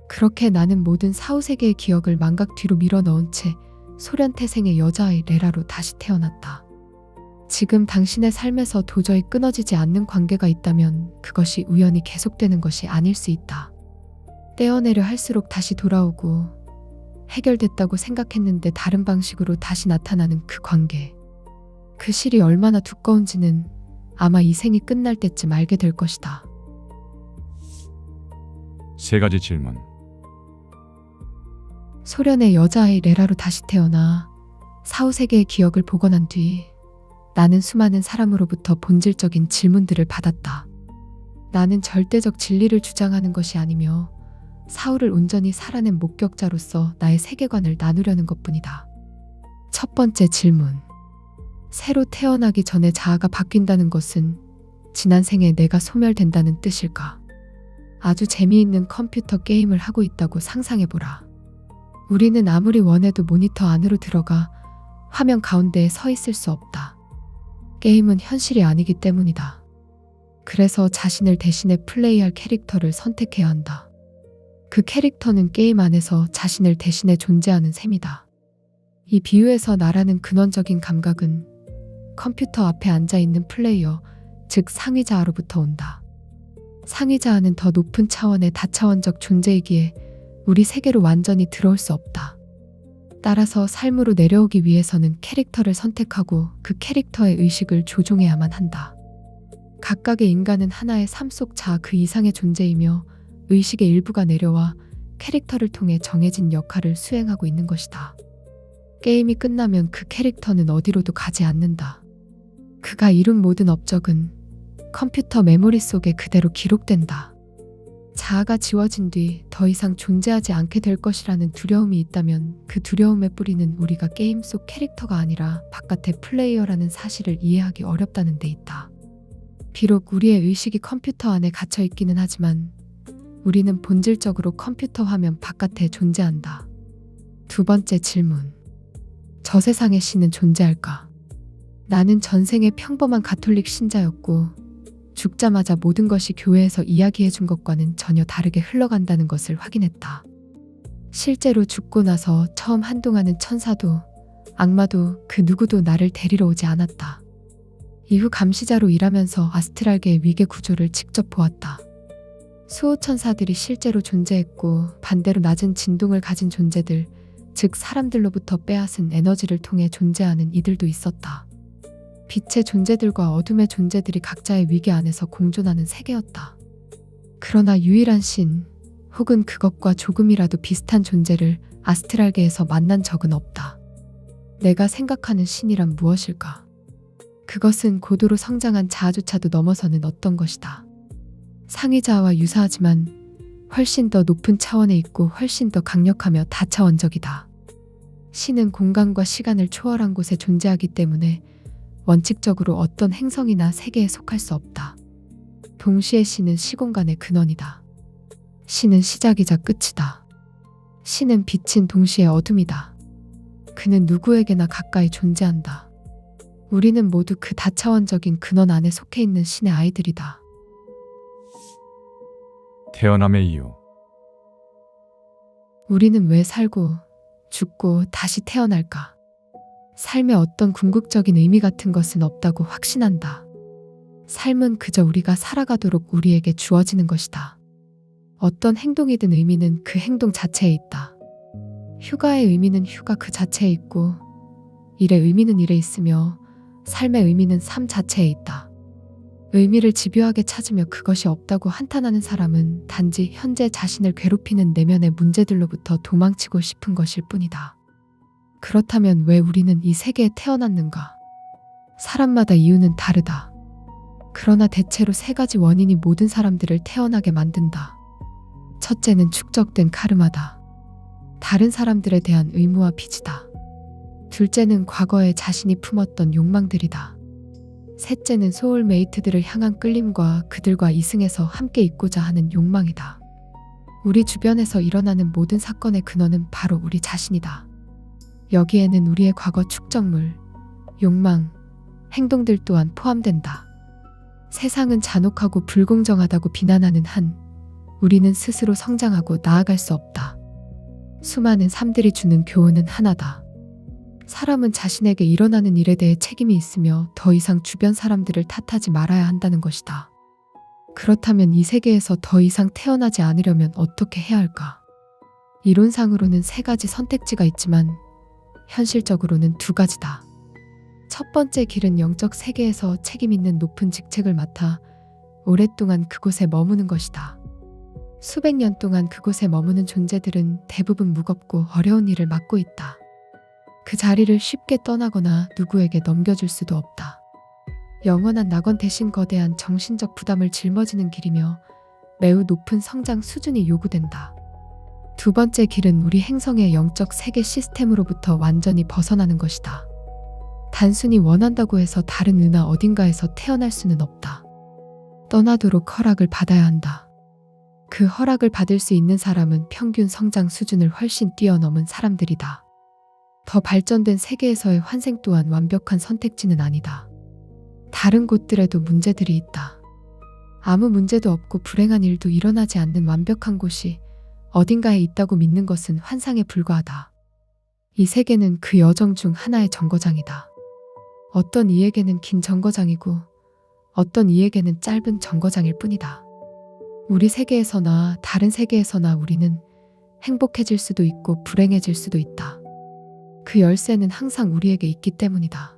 Speaker 1: 그렇게 나는 모든 사후세계의 기억을 망각 뒤로 밀어넣은 채 소련태생의 여자아이 레라로 다시 태어났다. 지금 당신의 삶에서 도저히 끊어지지 않는 관계가 있다면 그것이 우연히 계속되는 것이 아닐 수 있다. 떼어내려 할수록 다시 돌아오고 해결됐다고 생각했는데 다른 방식으로 다시 나타나는 그 관계. 그 실이 얼마나 두꺼운지는 아마 이 생이 끝날 때쯤 알게 될 것이다.
Speaker 5: 3가지 질문.
Speaker 1: 소련의 여자아이 레라로 다시 태어나 사후세계의 기억을 복원한 뒤 나는 수많은 사람으로부터 본질적인 질문들을 받았다. 나는 절대적 진리를 주장하는 것이 아니며 사후를 온전히 살아낸 목격자로서 나의 세계관을 나누려는 것뿐이다. 첫 번째 질문. 새로 태어나기 전에 자아가 바뀐다는 것은 지난 생에 내가 소멸된다는 뜻일까? 아주 재미있는 컴퓨터 게임을 하고 있다고 상상해보라. 우리는 아무리 원해도 모니터 안으로 들어가 화면 가운데에 서 있을 수 없다. 게임은 현실이 아니기 때문이다. 그래서 자신을 대신해 플레이할 캐릭터를 선택해야 한다. 그 캐릭터는 게임 안에서 자신을 대신해 존재하는 셈이다. 이 비유에서 나라는 근원적인 감각은 컴퓨터 앞에 앉아있는 플레이어, 즉 상위자아로부터 온다. 상위자아는 더 높은 차원의 다차원적 존재이기에 우리 세계로 완전히 들어올 수 없다. 따라서 삶으로 내려오기 위해서는 캐릭터를 선택하고 그 캐릭터의 의식을 조종해야만 한다. 각각의 인간은 하나의 삶 속 자아 그 이상의 존재이며 의식의 일부가 내려와 캐릭터를 통해 정해진 역할을 수행하고 있는 것이다. 게임이 끝나면 그 캐릭터는 어디로도 가지 않는다. 그가 이룬 모든 업적은 컴퓨터 메모리 속에 그대로 기록된다. 자아가 지워진 뒤 더 이상 존재하지 않게 될 것이라는 두려움이 있다면 그 두려움의 뿌리는 우리가 게임 속 캐릭터가 아니라 바깥의 플레이어라는 사실을 이해하기 어렵다는 데 있다. 비록 우리의 의식이 컴퓨터 안에 갇혀 있기는 하지만 우리는 본질적으로 컴퓨터 화면 바깥에 존재한다. 두 번째 질문. 저 세상의 신은 존재할까? 나는 전생에 평범한 가톨릭 신자였고 죽자마자 모든 것이 교회에서 이야기해준 것과는 전혀 다르게 흘러간다는 것을 확인했다. 실제로 죽고 나서 처음 한동안은 천사도 악마도 그 누구도 나를 데리러 오지 않았다. 이후 감시자로 일하면서 아스트랄계의 위계 구조를 직접 보았다. 수호천사들이 실제로 존재했고 반대로 낮은 진동을 가진 존재들, 즉 사람들로부터 빼앗은 에너지를 통해 존재하는 이들도 있었다. 빛의 존재들과 어둠의 존재들이 각자의 위계 안에서 공존하는 세계였다. 그러나 유일한 신, 혹은 그것과 조금이라도 비슷한 존재를 아스트랄계에서 만난 적은 없다. 내가 생각하는 신이란 무엇일까? 그것은 고도로 성장한 자아조차도 넘어서는 어떤 것이다. 상위자아와 유사하지만 훨씬 더 높은 차원에 있고 훨씬 더 강력하며 다차원적이다. 신은 공간과 시간을 초월한 곳에 존재하기 때문에 원칙적으로 어떤 행성이나 세계에 속할 수 없다. 동시에 신은 시공간의 근원이다. 신은 시작이자 끝이다. 신은 빛인 동시에 어둠이다. 그는 누구에게나 가까이 존재한다. 우리는 모두 그 다차원적인 근원 안에 속해 있는 신의 아이들이다.
Speaker 5: 태어남의 이유.
Speaker 1: 우리는 왜 살고 죽고 다시 태어날까? 삶에 어떤 궁극적인 의미 같은 것은 없다고 확신한다. 삶은 그저 우리가 살아가도록 우리에게 주어지는 것이다. 어떤 행동이든 의미는 그 행동 자체에 있다. 휴가의 의미는 휴가 그 자체에 있고, 일의 의미는 일에 있으며, 삶의 의미는 삶 자체에 있다. 의미를 집요하게 찾으며 그것이 없다고 한탄하는 사람은 단지 현재 자신을 괴롭히는 내면의 문제들로부터 도망치고 싶은 것일 뿐이다. 그렇다면 왜 우리는 이 세계에 태어났는가? 사람마다 이유는 다르다. 그러나 대체로 세 가지 원인이 모든 사람들을 태어나게 만든다. 첫째는 축적된 카르마다. 다른 사람들에 대한 의무와 빚이다. 둘째는 과거에 자신이 품었던 욕망들이다. 셋째는 소울메이트들을 향한 끌림과 그들과 이승해서 함께 있고자 하는 욕망이다. 우리 주변에서 일어나는 모든 사건의 근원은 바로 우리 자신이다. 여기에는 우리의 과거 축적물, 욕망, 행동들 또한 포함된다. 세상은 잔혹하고 불공정하다고 비난하는 한, 우리는 스스로 성장하고 나아갈 수 없다. 수많은 삶들이 주는 교훈은 하나다. 사람은 자신에게 일어나는 일에 대해 책임이 있으며 더 이상 주변 사람들을 탓하지 말아야 한다는 것이다. 그렇다면 이 세계에서 더 이상 태어나지 않으려면 어떻게 해야 할까? 이론상으로는 세 가지 선택지가 있지만 현실적으로는 두 가지다. 첫 번째 길은 영적 세계에서 책임 있는 높은 직책을 맡아 오랫동안 그곳에 머무는 것이다. 수백 년 동안 그곳에 머무는 존재들은 대부분 무겁고 어려운 일을 맡고 있다. 그 자리를 쉽게 떠나거나 누구에게 넘겨줄 수도 없다. 영원한 낙원 대신 거대한 정신적 부담을 짊어지는 길이며 매우 높은 성장 수준이 요구된다. 두 번째 길은 우리 행성의 영적 세계 시스템으로부터 완전히 벗어나는 것이다. 단순히 원한다고 해서 다른 은하 어딘가에서 태어날 수는 없다. 떠나도록 허락을 받아야 한다. 그 허락을 받을 수 있는 사람은 평균 성장 수준을 훨씬 뛰어넘은 사람들이다. 더 발전된 세계에서의 환생 또한 완벽한 선택지는 아니다. 다른 곳들에도 문제들이 있다. 아무 문제도 없고 불행한 일도 일어나지 않는 완벽한 곳이 어딘가에 있다고 믿는 것은 환상에 불과하다. 이 세계는 그 여정 중 하나의 정거장이다. 어떤 이에게는 긴 정거장이고 어떤 이에게는 짧은 정거장일 뿐이다. 우리 세계에서나 다른 세계에서나 우리는 행복해질 수도 있고 불행해질 수도 있다. 그 열쇠는 항상 우리에게 있기 때문이다.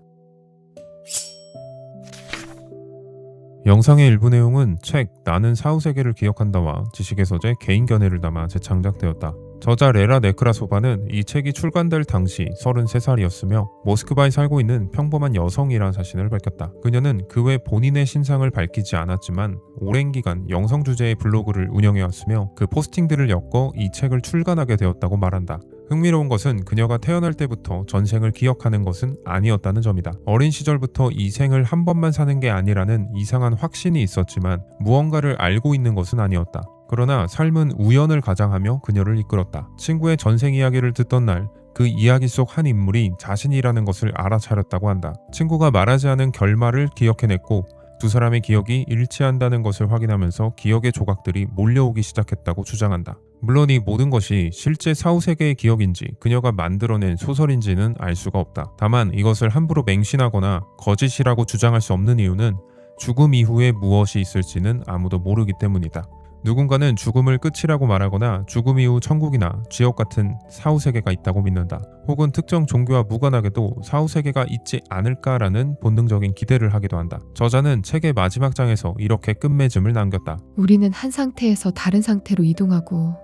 Speaker 2: 영상의 일부 내용은 책 나는 사후세계를 기억한다와 지식의 서재 개인 견해를 담아 재창작되었다. 저자 레라 네크라소바는 이 책이 출간될 당시 33살이었으며 모스크바에 살고 있는 평범한 여성이라는 자신을 밝혔다. 그녀는 그 외 본인의 신상을 밝히지 않았지만 오랜 기간 영성 주제의 블로그를 운영해왔으며 그 포스팅들을 엮어 이 책을 출간하게 되었다고 말한다. 흥미로운 것은 그녀가 태어날 때부터 전생을 기억하는 것은 아니었다는 점이다. 어린 시절부터 이 생을 한 번만 사는 게 아니라는 이상한 확신이 있었지만 무언가를 알고 있는 것은 아니었다. 그러나 삶은 우연을 가장하며 그녀를 이끌었다. 친구의 전생 이야기를 듣던 날 그 이야기 속 한 인물이 자신이라는 것을 알아차렸다고 한다. 친구가 말하지 않은 결말을 기억해냈고 두 사람의 기억이 일치한다는 것을 확인하면서 기억의 조각들이 몰려오기 시작했다고 주장한다. 물론 이 모든 것이 실제 사후세계의 기억인지 그녀가 만들어낸 소설인지는 알 수가 없다. 다만 이것을 함부로 맹신하거나 거짓이라고 주장할 수 없는 이유는 죽음 이후에 무엇이 있을지는 아무도 모르기 때문이다. 누군가는 죽음을 끝이라고 말하거나 죽음 이후 천국이나 지옥 같은 사후세계가 있다고 믿는다. 혹은 특정 종교와 무관하게도 사후세계가 있지 않을까라는 본능적인 기대를 하기도 한다. 저자는 책의 마지막 장에서 이렇게 끝맺음을 남겼다.
Speaker 1: 우리는 한 상태에서 다른 상태로 이동하고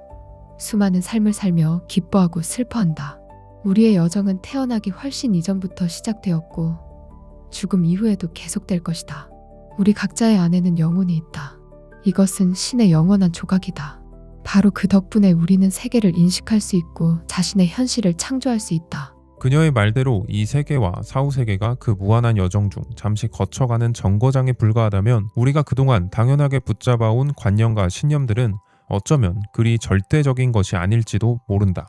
Speaker 1: 수많은 삶을 살며 기뻐하고 슬퍼한다. 우리의 여정은 태어나기 훨씬 이전부터 시작되었고 죽음 이후에도 계속될 것이다. 우리 각자의 안에는 영혼이 있다. 이것은 신의 영원한 조각이다. 바로 그 덕분에 우리는 세계를 인식할 수 있고 자신의 현실을 창조할 수 있다.
Speaker 2: 그녀의 말대로 이 세계와 사후세계가 그 무한한 여정 중 잠시 거쳐가는 정거장에 불과하다면 우리가 그동안 당연하게 붙잡아온 관념과 신념들은 어쩌면 그리 절대적인 것이 아닐지도 모른다.